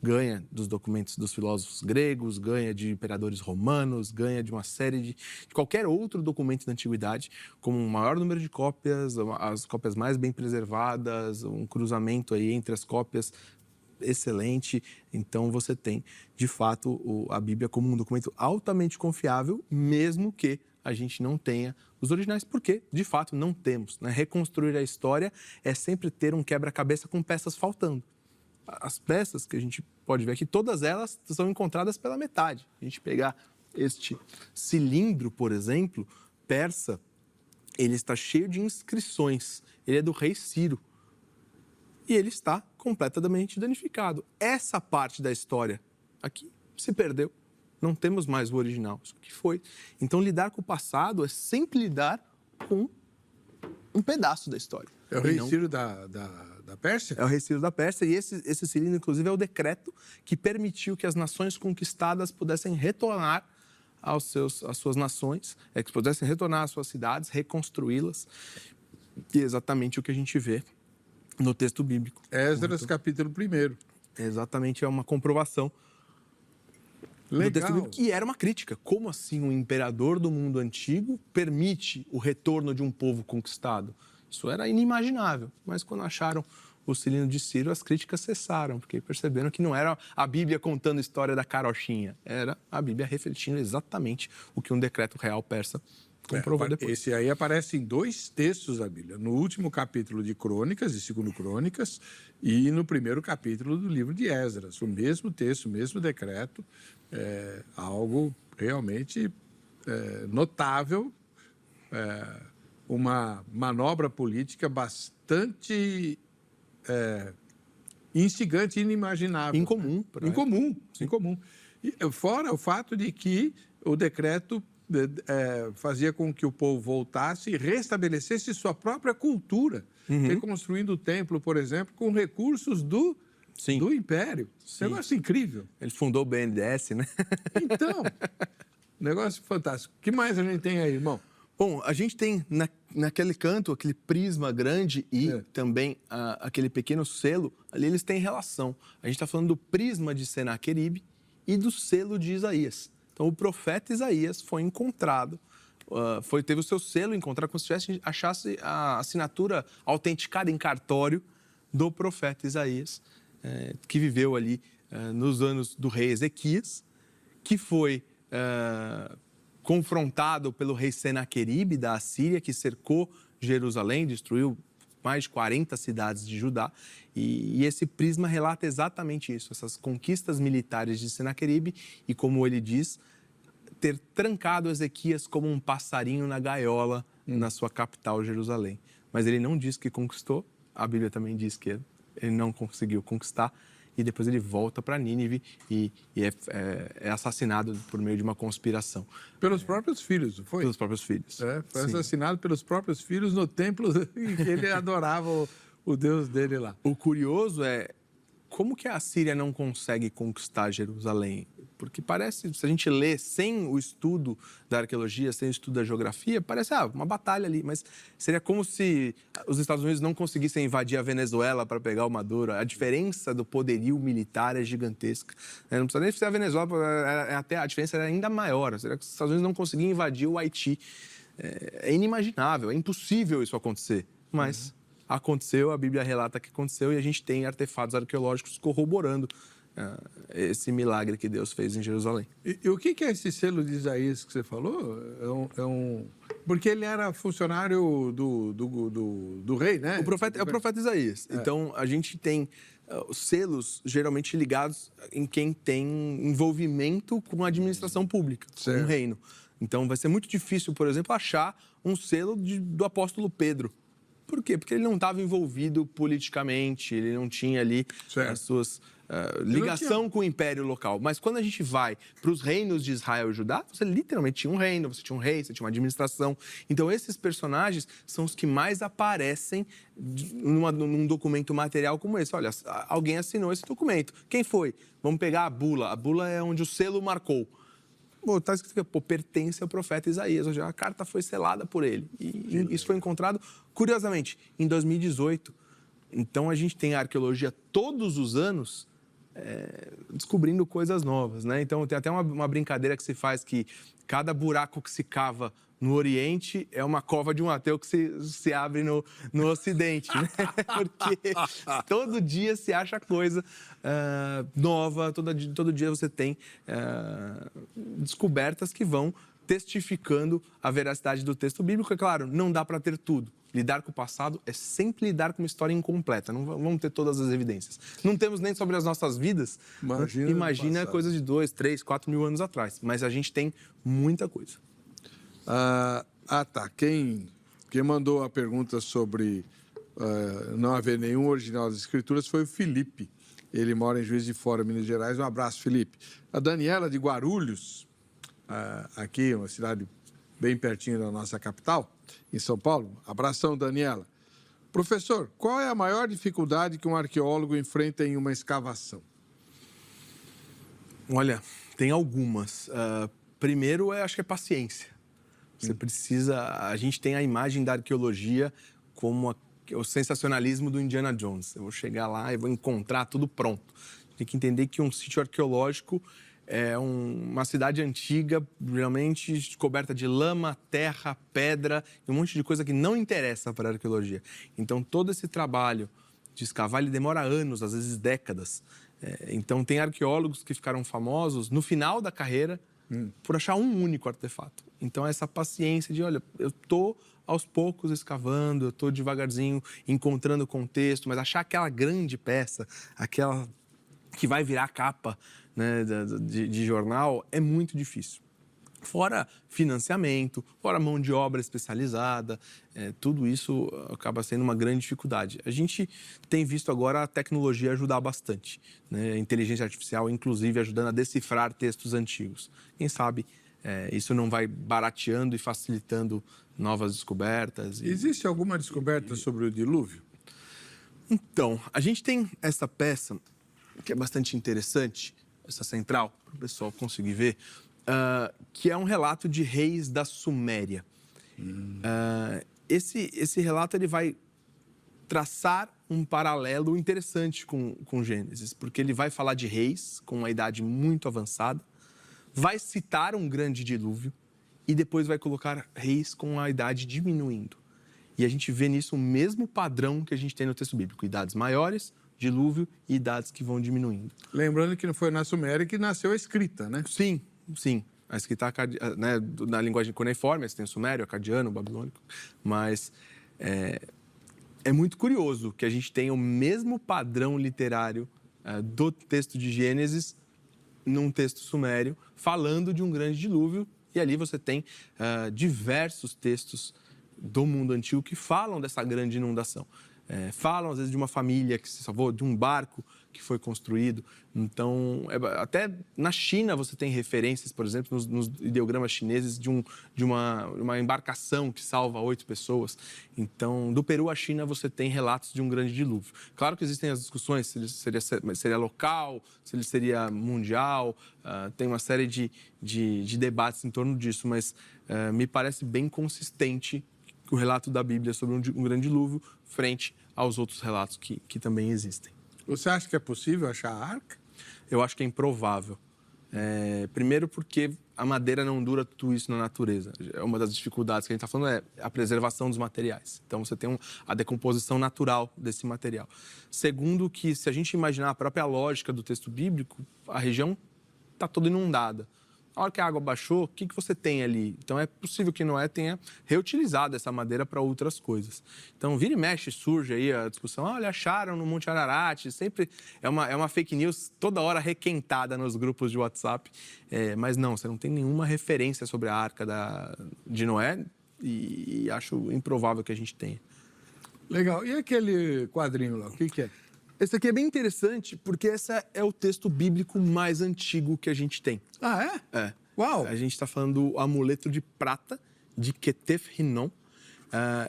Ganha dos documentos dos filósofos gregos, ganha de imperadores romanos, ganha de uma série de qualquer outro documento da antiguidade, como um maior número de cópias, as cópias mais bem preservadas, um cruzamento aí entre as cópias excelente. Então, você tem, de fato, a Bíblia como um documento altamente confiável, mesmo que a gente não tenha os originais, porque, de fato, não temos, né? Reconstruir a história é sempre ter um quebra-cabeça com peças faltando. As peças que a gente pode ver aqui, todas elas são encontradas pela metade. A gente pegar este cilindro, por exemplo, persa, ele está cheio de inscrições. Ele é do rei Ciro. E ele está completamente danificado. Essa parte da história aqui se perdeu. Não temos mais o original. Isso que foi. Então, lidar com o passado é sempre lidar com um pedaço da história. É o rei Ciro da Pérsia? É o rei Ciro da Pérsia. E esse cilindro, inclusive, é o decreto que permitiu que as nações conquistadas pudessem retornar às suas nações, que pudessem retornar às suas cidades, reconstruí-las. E é exatamente o que a gente vê no texto bíblico. Esdras, capítulo 1. Exatamente, é uma comprovação do texto bíblico, que era uma crítica. Como assim um imperador do mundo antigo permite o retorno de um povo conquistado? Isso era inimaginável. Mas quando acharam o cilindro de Ciro, as críticas cessaram, porque perceberam que não era a Bíblia contando a história da carochinha, era a Bíblia refletindo exatamente o que um decreto real persa comprovou depois. Esse aí aparece em 2 textos da Bíblia. No último capítulo de Crônicas, de 2 Crônicas, e no primeiro capítulo do livro de Esdras. O mesmo texto, o mesmo decreto, algo realmente notável, uma manobra política bastante instigante e inimaginável. Incomum. Incomum. E, fora o fato de que o decreto fazia com que o povo voltasse e restabelecesse sua própria cultura, reconstruindo o templo, por exemplo, com recursos do Império. Sim. Negócio incrível. Ele fundou o BNDES, né? Então, negócio fantástico. O que mais a gente tem aí, irmão? Bom, a gente tem naquele canto, aquele prisma grande e também aquele pequeno selo, ali eles têm relação. A gente está falando do prisma de Senaqueribe e do selo de Isaías. Então, o profeta Isaías foi encontrado, teve o seu selo encontrado, como se achasse a assinatura autenticada em cartório do profeta Isaías, que viveu ali nos anos do rei Ezequias, que foi confrontado pelo rei Senaqueribe da Assíria, que cercou Jerusalém, destruiu mais de 40 cidades de Judá, e esse prisma relata exatamente isso, essas conquistas militares de Senaqueribe e, como ele diz, ter trancado Ezequias como um passarinho na gaiola na sua capital, Jerusalém. Mas ele não diz que conquistou, a Bíblia também diz que ele não conseguiu conquistar, e depois ele volta para Nínive e é assassinado por meio de uma conspiração. Pelos próprios filhos, não foi? Pelos próprios filhos. Foi assassinado pelos próprios filhos no templo em que ele adorava o Deus dele lá. O curioso é como que a Assíria não consegue conquistar Jerusalém? Porque parece, se a gente lê sem o estudo da arqueologia, sem o estudo da geografia, parece uma batalha ali. Mas seria como se os Estados Unidos não conseguissem invadir a Venezuela para pegar o Maduro. A diferença do poderio militar é gigantesca. Não precisa nem ser a Venezuela, até a diferença era ainda maior. Seria que os Estados Unidos não conseguiam invadir o Haiti. É inimaginável, é impossível isso acontecer. Mas aconteceu, a Bíblia relata que aconteceu e a gente tem artefatos arqueológicos corroborando esse milagre que Deus fez em Jerusalém. E o que é esse selo de Isaías que você falou? Porque ele era funcionário do rei, né? É o profeta Isaías. Então, a gente tem os selos geralmente ligados em quem tem envolvimento com a administração pública, com o reino. Então, vai ser muito difícil, por exemplo, achar um selo do apóstolo Pedro. Por quê? Porque ele não estava envolvido politicamente, ele não tinha ali as suas ligação com o império local. Mas quando a gente vai para os reinos de Israel e Judá, você literalmente tinha um reino, você tinha um rei, você tinha uma administração. Então, esses personagens são os que mais aparecem num documento material como esse. Olha, alguém assinou esse documento. Quem foi? Vamos pegar a bula. A bula é onde o selo marcou. Está escrito que pertence ao profeta Isaías. Ou seja, a carta foi selada por ele. E isso foi encontrado, curiosamente, em 2018. Então, a gente tem a arqueologia todos os anos descobrindo coisas novas, né? Então, tem até uma brincadeira que se faz que cada buraco que se cava no Oriente é uma cova de um ateu que se abre no Ocidente, né? Porque todo dia se acha coisa nova, todo dia você tem descobertas que vão testificando a veracidade do texto bíblico. É claro, não dá para ter tudo. Lidar com o passado é sempre lidar com uma história incompleta. Não vamos ter todas as evidências. Não temos nem sobre as nossas vidas. Imagina coisas de 2, 3, 4 mil anos atrás. Mas a gente tem muita coisa. Tá. Quem mandou a pergunta sobre não haver nenhum original das Escrituras foi o Felipe. Ele mora em Juiz de Fora, Minas Gerais. Um abraço, Felipe. A Daniela de Guarulhos, aqui, uma cidade bem pertinho da nossa capital, em São Paulo. Abração, Daniela. Professor, qual é a maior dificuldade que um arqueólogo enfrenta em uma escavação? Olha, tem algumas. Primeiro, acho que é paciência. Você precisa... A gente tem a imagem da arqueologia como o sensacionalismo do Indiana Jones. Eu vou chegar lá e vou encontrar tudo pronto. Tem que entender que um sítio arqueológico é uma cidade antiga, realmente coberta de lama, terra, pedra e um monte de coisa que não interessa para a arqueologia. Então, todo esse trabalho de escavar, ele demora anos, às vezes décadas. Então, tem arqueólogos que ficaram famosos no final da carreira por achar um único artefato. Então, essa paciência de, olha, eu estou aos poucos escavando, eu estou devagarzinho encontrando contexto, mas achar aquela grande peça, aquela que vai virar capa, né, de jornal, é muito difícil. Fora financiamento, fora mão de obra especializada, tudo isso acaba sendo uma grande dificuldade. A gente tem visto agora a tecnologia ajudar bastante, né? A inteligência artificial, inclusive, ajudando a decifrar textos antigos. Quem sabe isso não vai barateando e facilitando novas descobertas. Existe alguma descoberta sobre o dilúvio? Então, a gente tem essa peça, que é bastante interessante, essa central, para o pessoal conseguir ver, que é um relato de reis da Suméria. Esse relato ele vai traçar um paralelo interessante com Gênesis, porque ele vai falar de reis com uma idade muito avançada, vai citar um grande dilúvio e depois vai colocar reis com a idade diminuindo. E a gente vê nisso o mesmo padrão que a gente tem no texto bíblico. Idades maiores, dilúvio e idades que vão diminuindo. Lembrando que não foi na Suméria que nasceu a escrita, né? Sim, sim. A escrita, né, na linguagem cuneiforme, você tem o sumério, o acadiano, o babilônico, mas é muito curioso que a gente tenha o mesmo padrão literário do texto de Gênesis num texto sumério, falando de um grande dilúvio, e ali você tem diversos textos do mundo antigo que falam dessa grande inundação. Falam, às vezes, de uma família que se salvou, de um barco que foi construído. Então, até na China você tem referências, por exemplo, nos ideogramas chineses de uma embarcação que salva 8 pessoas. Então, do Peru à China você tem relatos de um grande dilúvio. Claro que existem as discussões se ele seria local, se ele seria mundial, tem uma série de debates em torno disso, mas me parece bem consistente o relato da Bíblia sobre um grande dilúvio frente aos outros relatos que também existem. Você acha que é possível achar a arca? Eu acho que é improvável. Primeiro porque a madeira não dura tudo isso na natureza. Uma das dificuldades que a gente está falando é a preservação dos materiais. Então, você tem a decomposição natural desse material. Segundo que, se a gente imaginar a própria lógica do texto bíblico, a região está toda inundada. A hora que a água baixou, o que você tem ali? Então, é possível que Noé tenha reutilizado essa madeira para outras coisas. Então, vira e mexe, surge aí a discussão. Olha, acharam no Monte Ararat. Sempre é uma fake news toda hora requentada nos grupos de WhatsApp. Mas não, você não tem nenhuma referência sobre a arca de Noé e acho improvável que a gente tenha. Legal. E aquele quadrinho lá, o que é? Esse aqui é bem interessante, porque esse é o texto bíblico mais antigo que a gente tem. Ah, é? É. Uau! A gente está falando do amuleto de prata de Ketef Hinnom.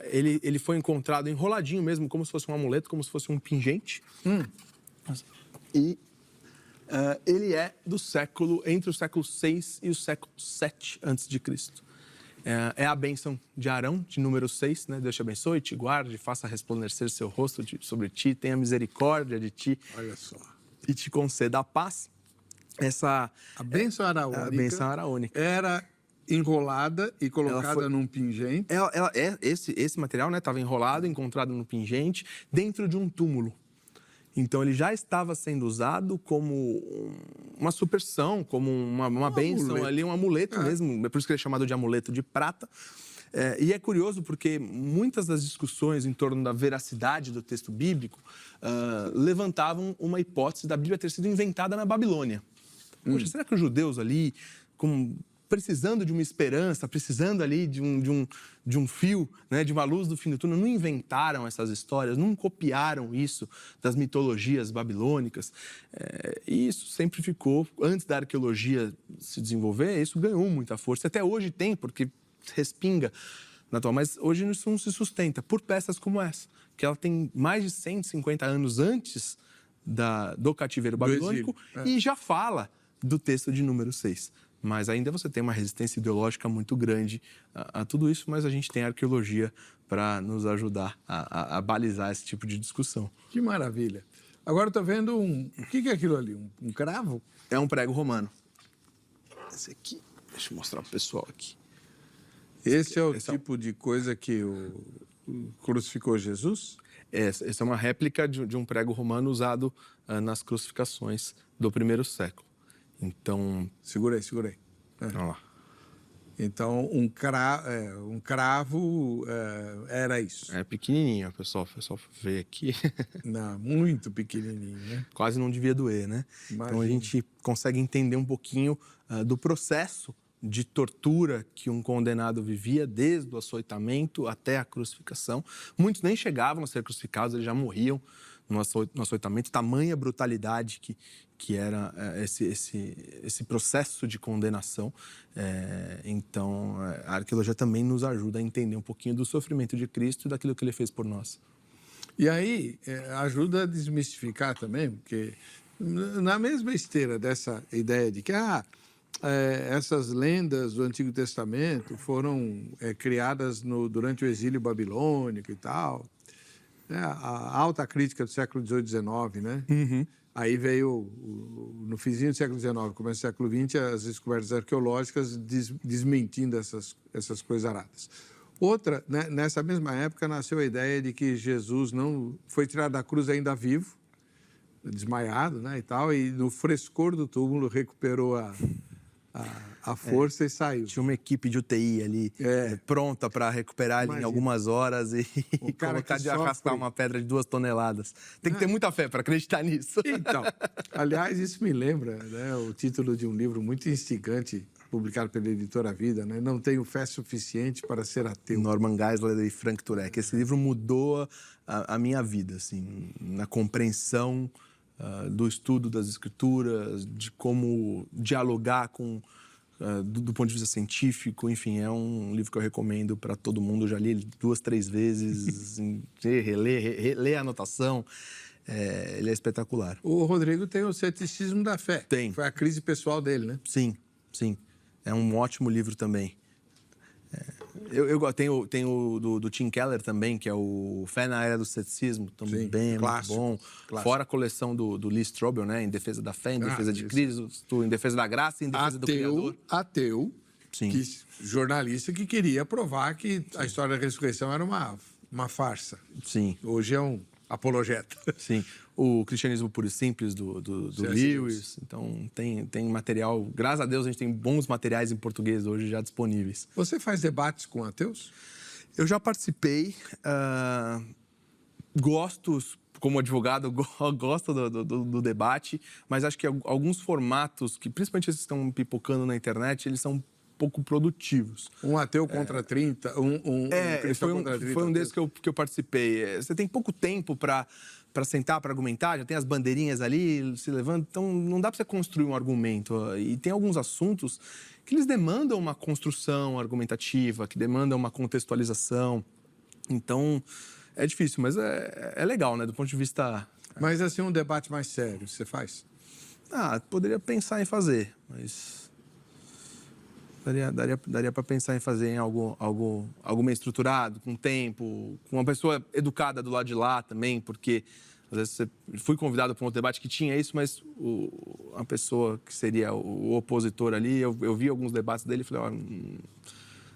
Ele foi encontrado enroladinho mesmo, como se fosse um amuleto, como se fosse um pingente. E ele é entre o século 6 e o século 7 a.C. É a bênção de Arão, de número 6, né? Deus te abençoe, te guarde, faça resplandecer seu rosto sobre ti, tenha misericórdia de ti. Olha só. E te conceda a paz. A bênção araônica, a bênção araônica era enrolada e colocada num pingente. Esse material estava enrolado, encontrado no pingente, dentro de um túmulo. Então, ele já estava sendo usado como uma superstição, como uma bênção ali, um amuleto mesmo. É por isso que ele é chamado de amuleto de prata. E é curioso porque muitas das discussões em torno da veracidade do texto bíblico levantavam uma hipótese da Bíblia ter sido inventada na Babilônia. Poxa, será que os judeus ali, precisando de uma esperança, precisando ali de um fio, né, de uma luz do fim do túnel, não inventaram essas histórias, não copiaram isso das mitologias babilônicas? E isso sempre ficou, antes da arqueologia se desenvolver, isso ganhou muita força. Até hoje tem, porque respinga na atual, mas hoje isso não se sustenta por peças como essa, que ela tem mais de 150 anos antes do cativeiro babilônico e já fala do texto de número 6. Mas ainda você tem uma resistência ideológica muito grande a tudo isso, mas a gente tem a arqueologia para nos ajudar a balizar esse tipo de discussão. Que maravilha. Agora eu estou vendo o que é aquilo ali? Um cravo? É um prego romano. Esse aqui, deixa eu mostrar para o pessoal aqui. Esse é o tipo de coisa que crucificou Jesus? Essa é uma réplica de um prego romano usado nas crucificações do primeiro século. Então... Segura aí. Olha lá. Então, um cravo era isso. É pequenininho, pessoal. O pessoal vê aqui. Não, muito pequenininho, né? Quase não devia doer, né? Imagina. Então, a gente consegue entender um pouquinho do processo de tortura que um condenado vivia, desde o açoitamento até a crucificação. Muitos nem chegavam a ser crucificados, eles já morriam no açoitamento. Tamanha brutalidade que era esse processo de condenação. Então, a arqueologia também nos ajuda a entender um pouquinho do sofrimento de Cristo e daquilo que ele fez por nós. E aí, ajuda a desmistificar também, porque na mesma esteira dessa ideia de que essas lendas do Antigo Testamento foram criadas durante o exílio babilônico e tal, a alta crítica do século XVIII e XIX, né? Uhum. Aí veio, no finzinho do século XIX, começo do século XX, as descobertas arqueológicas desmentindo essas coisas aradas. Outra, né, nessa mesma época, nasceu a ideia de que Jesus não foi tirado da cruz ainda vivo, desmaiado, né, e tal, e no frescor do túmulo recuperou a força e saiu. Tinha uma equipe de UTI ali pronta para recuperar ele em algumas horas e colocar de arrastar uma pedra de 2 toneladas. Tem que ter muita fé para acreditar nisso. Então, aliás, isso me lembra, né, o título de um livro muito instigante, publicado pela editora Vida, né? Não tenho fé suficiente para ser ateu. Norman Geisler e Frank Turek. Esse livro mudou a minha vida, assim, na compreensão do estudo das escrituras, de como dialogar com do ponto de vista científico. Enfim, é um livro que eu recomendo para todo mundo. Eu já li ele 2, 3 vezes, reler a anotação. Ele é espetacular. O Rodrigo tem o Ceticismo da Fé. Tem. Foi a crise pessoal dele, né? Sim, sim. É um ótimo livro também. Eu tenho o do Tim Keller também, que é o Fé na Era do Ceticismo, também bem clássico, muito bom. Clássico. Fora a coleção do Lee Strobel, né? Em defesa da fé, em defesa de Cristo, em defesa da graça, em defesa do Criador. Ateu, Sim. Jornalista que queria provar que a história da ressurreição era uma farsa. Sim. Hoje é um apologeta. Sim. O Cristianismo Puro e Simples, do Lewis. Então, tem material. Graças a Deus, a gente tem bons materiais em português hoje já disponíveis. Você faz debates com ateus? Eu já participei. Gosto, como advogado, gosto do debate, mas acho que alguns formatos, que principalmente esses que estão pipocando na internet, eles são pouco produtivos. Um ateu contra 30, um cristão contra 30. Foi um desses que eu participei. Você tem pouco tempo para sentar, para argumentar, já tem as bandeirinhas ali, se levanta, então não dá para você construir um argumento. E tem alguns assuntos que eles demandam uma construção argumentativa, que demandam uma contextualização. Então, é difícil, mas é legal, né, do ponto de vista... Mas, assim, um debate mais sério, você faz? Poderia pensar em fazer, mas... Daria para pensar em fazer em algo bem estruturado, com tempo, com uma pessoa educada do lado de lá também, porque às vezes fui convidado para um outro debate que tinha isso, mas a pessoa que seria o opositor ali, eu vi alguns debates dele e falei,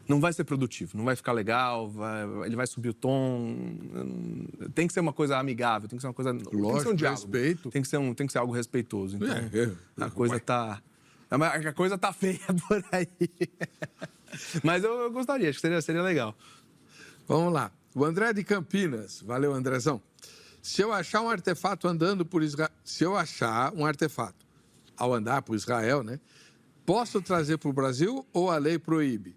não vai ser produtivo, não vai ficar legal, ele vai subir o tom, tem que ser uma coisa amigável, tem que ser uma coisa... Lógico, tem que ser um diálogo, respeito. Tem que ser algo respeitoso, então a coisa tá feia por aí. Mas eu gostaria, acho que seria legal. Vamos lá. O André de Campinas. Valeu, Andrezão. Se eu achar um artefato andando por Israel... Se eu achar um artefato ao andar por Israel, né? Posso trazer para o Brasil ou a lei proíbe?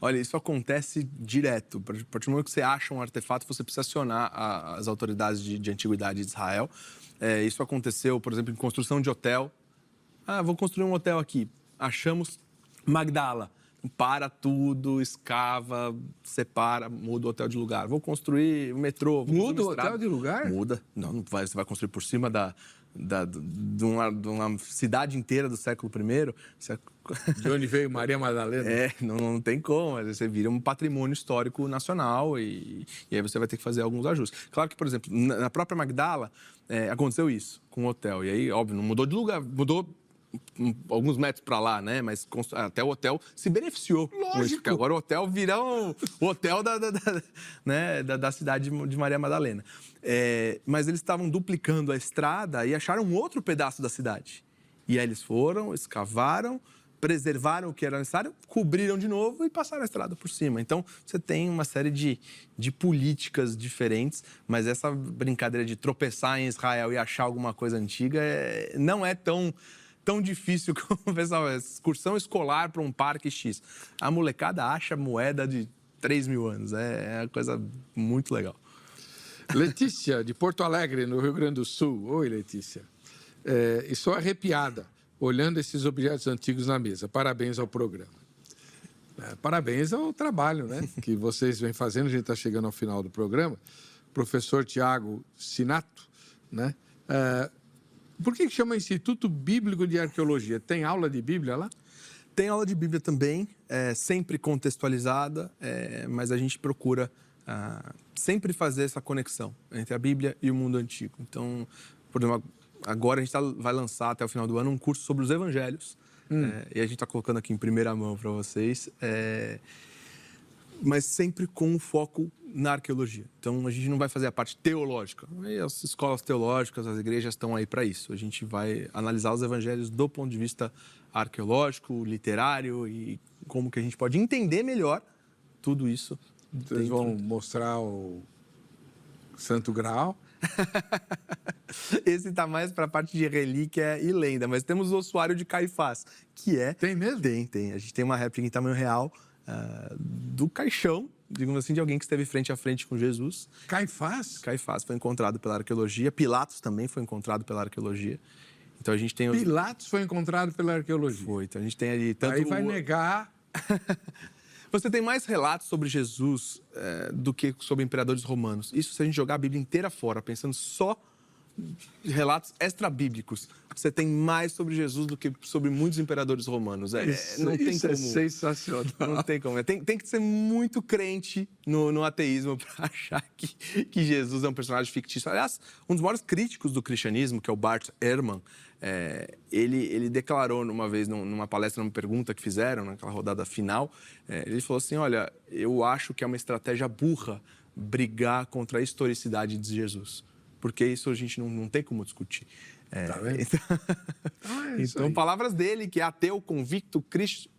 Olha, isso acontece direto. A partir do momento que você acha um artefato, você precisa acionar as autoridades de antiguidade de Israel. Isso aconteceu, por exemplo, em construção de hotel. Vou construir um hotel aqui. Achamos Magdala. Para tudo, escava, separa, muda o hotel de lugar. Vou construir o metrô. Muda o hotel de lugar? Muda. Não vai, você vai construir por cima de uma cidade inteira do século I. De onde veio Maria Madalena? Não tem como. Você vira um patrimônio histórico nacional e aí você vai ter que fazer alguns ajustes. Claro que, por exemplo, na própria Magdala, aconteceu isso com o hotel. E aí, óbvio, não mudou de lugar, mudou alguns metros para lá, né? Mas até o hotel se beneficiou. Lógico. Agora o hotel vira o hotel da cidade de Maria Madalena. Mas eles estavam duplicando a estrada e acharam outro pedaço da cidade. E aí eles foram, escavaram, preservaram o que era necessário, cobriram de novo e passaram a estrada por cima. Então, você tem uma série de políticas diferentes, mas essa brincadeira de tropeçar em Israel e achar alguma coisa antiga não é tão difícil como o pessoal, excursão escolar para um parque X. A molecada acha moeda de 3.000 anos. É uma coisa muito legal. Letícia, de Porto Alegre, no Rio Grande do Sul. Oi, Letícia. Estou arrepiada olhando esses objetos antigos na mesa. Parabéns ao programa. Parabéns ao trabalho, né, que vocês vêm fazendo. A gente está chegando ao final do programa. Professor Tiago Sinato, né? Por que chama Instituto Bíblico de Arqueologia? Tem aula de Bíblia lá? Tem aula de Bíblia também, sempre contextualizada, mas a gente procura sempre fazer essa conexão entre a Bíblia e o mundo antigo. Então, por exemplo, agora a gente vai lançar até o final do ano um curso sobre os evangelhos. E a gente está colocando aqui em primeira mão para vocês. mas sempre com um foco na arqueologia. Então, a gente não vai fazer a parte teológica. E as escolas teológicas, as igrejas estão aí para isso. A gente vai analisar os evangelhos do ponto de vista arqueológico, literário e como que a gente pode entender melhor tudo isso. Vocês vão mostrar o Santo Graal? Esse está mais para a parte de relíquia e lenda, mas temos o ossuário de Caifás, que é... Tem mesmo? Tem. A gente tem uma réplica em tamanho real do caixão, digamos assim, de alguém que esteve frente a frente com Jesus. Caifás? Caifás foi encontrado pela arqueologia. Pilatos também foi encontrado pela arqueologia. Então a gente tem... Pilatos foi encontrado pela arqueologia. Foi. Então a gente tem ali tanto... Aí vai negar... Você tem mais relatos sobre Jesus do que sobre imperadores romanos. Isso se a gente jogar a Bíblia inteira fora, pensando só em relatos extra-bíblicos. Você tem mais sobre Jesus do que sobre muitos imperadores romanos. Não tem isso como. É sensacional. Não tem como. Tem que ser muito crente no ateísmo para achar que Jesus é um personagem fictício. Aliás, um dos maiores críticos do cristianismo, que é o Bart Ehrman, ele declarou uma vez, numa palestra, numa pergunta que fizeram, naquela rodada final, ele falou assim, olha, eu acho que é uma estratégia burra brigar contra a historicidade de Jesus. Porque isso a gente não tem como discutir. Tá vendo? Então, palavras dele, que é ateu, convicto,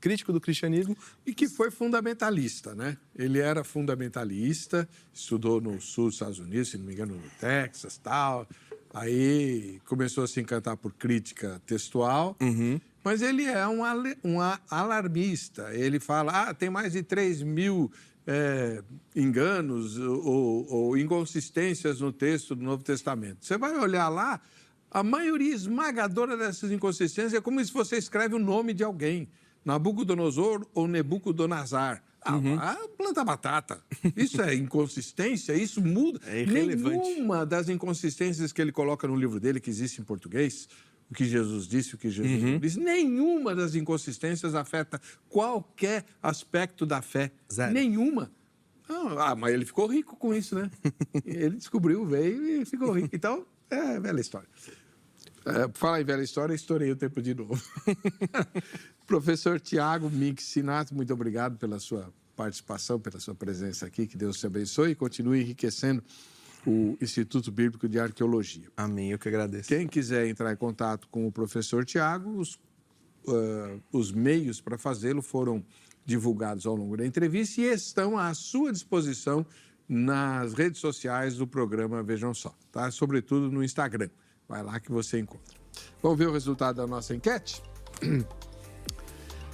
crítico do cristianismo. E que foi fundamentalista, né? Ele era fundamentalista, estudou no sul dos Estados Unidos, se não me engano, no Texas, tal. Aí começou a se encantar por crítica textual. Mas ele é um alarmista. Ele fala, tem mais de 3.000 enganos ou inconsistências no texto do Novo Testamento. Você vai olhar lá, a maioria esmagadora dessas inconsistências é como se você escreve o nome de alguém. Nabucodonosor ou Nebucodonosar. Planta batata. Isso é inconsistência, isso muda. É irrelevante. Nenhuma das inconsistências que ele coloca no livro dele, que existe em português, o que Jesus disse, o que Jesus não disse, nenhuma das inconsistências afeta qualquer aspecto da fé. Zero. Nenhuma. Mas ele ficou rico com isso, né? Ele descobriu, veio e ficou rico. Então, é velha história. Por falar em velha história, estourei o tempo de novo. Professor Tiago Mink Sinato, muito obrigado pela sua participação, pela sua presença aqui. Que Deus te abençoe e continue enriquecendo o Instituto Bíblico de Arqueologia. Amém, eu que agradeço. Quem quiser entrar em contato com o professor Tiago, os meios para fazê-lo foram divulgados ao longo da entrevista e estão à sua disposição nas redes sociais do programa Vejam Só, tá? Sobretudo no Instagram. Vai lá que você encontra. Vamos ver o resultado da nossa enquete?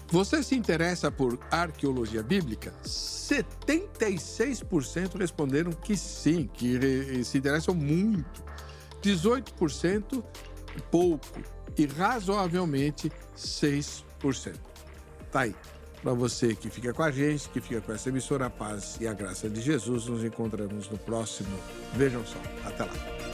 Você se interessa por arqueologia bíblica? 76% responderam que sim, que se interessam muito. 18% pouco e razoavelmente 6%. Tá aí. Para você que fica com a gente, que fica com essa emissora, a paz e a graça de Jesus, nos encontramos no próximo Vejam Só. Até lá.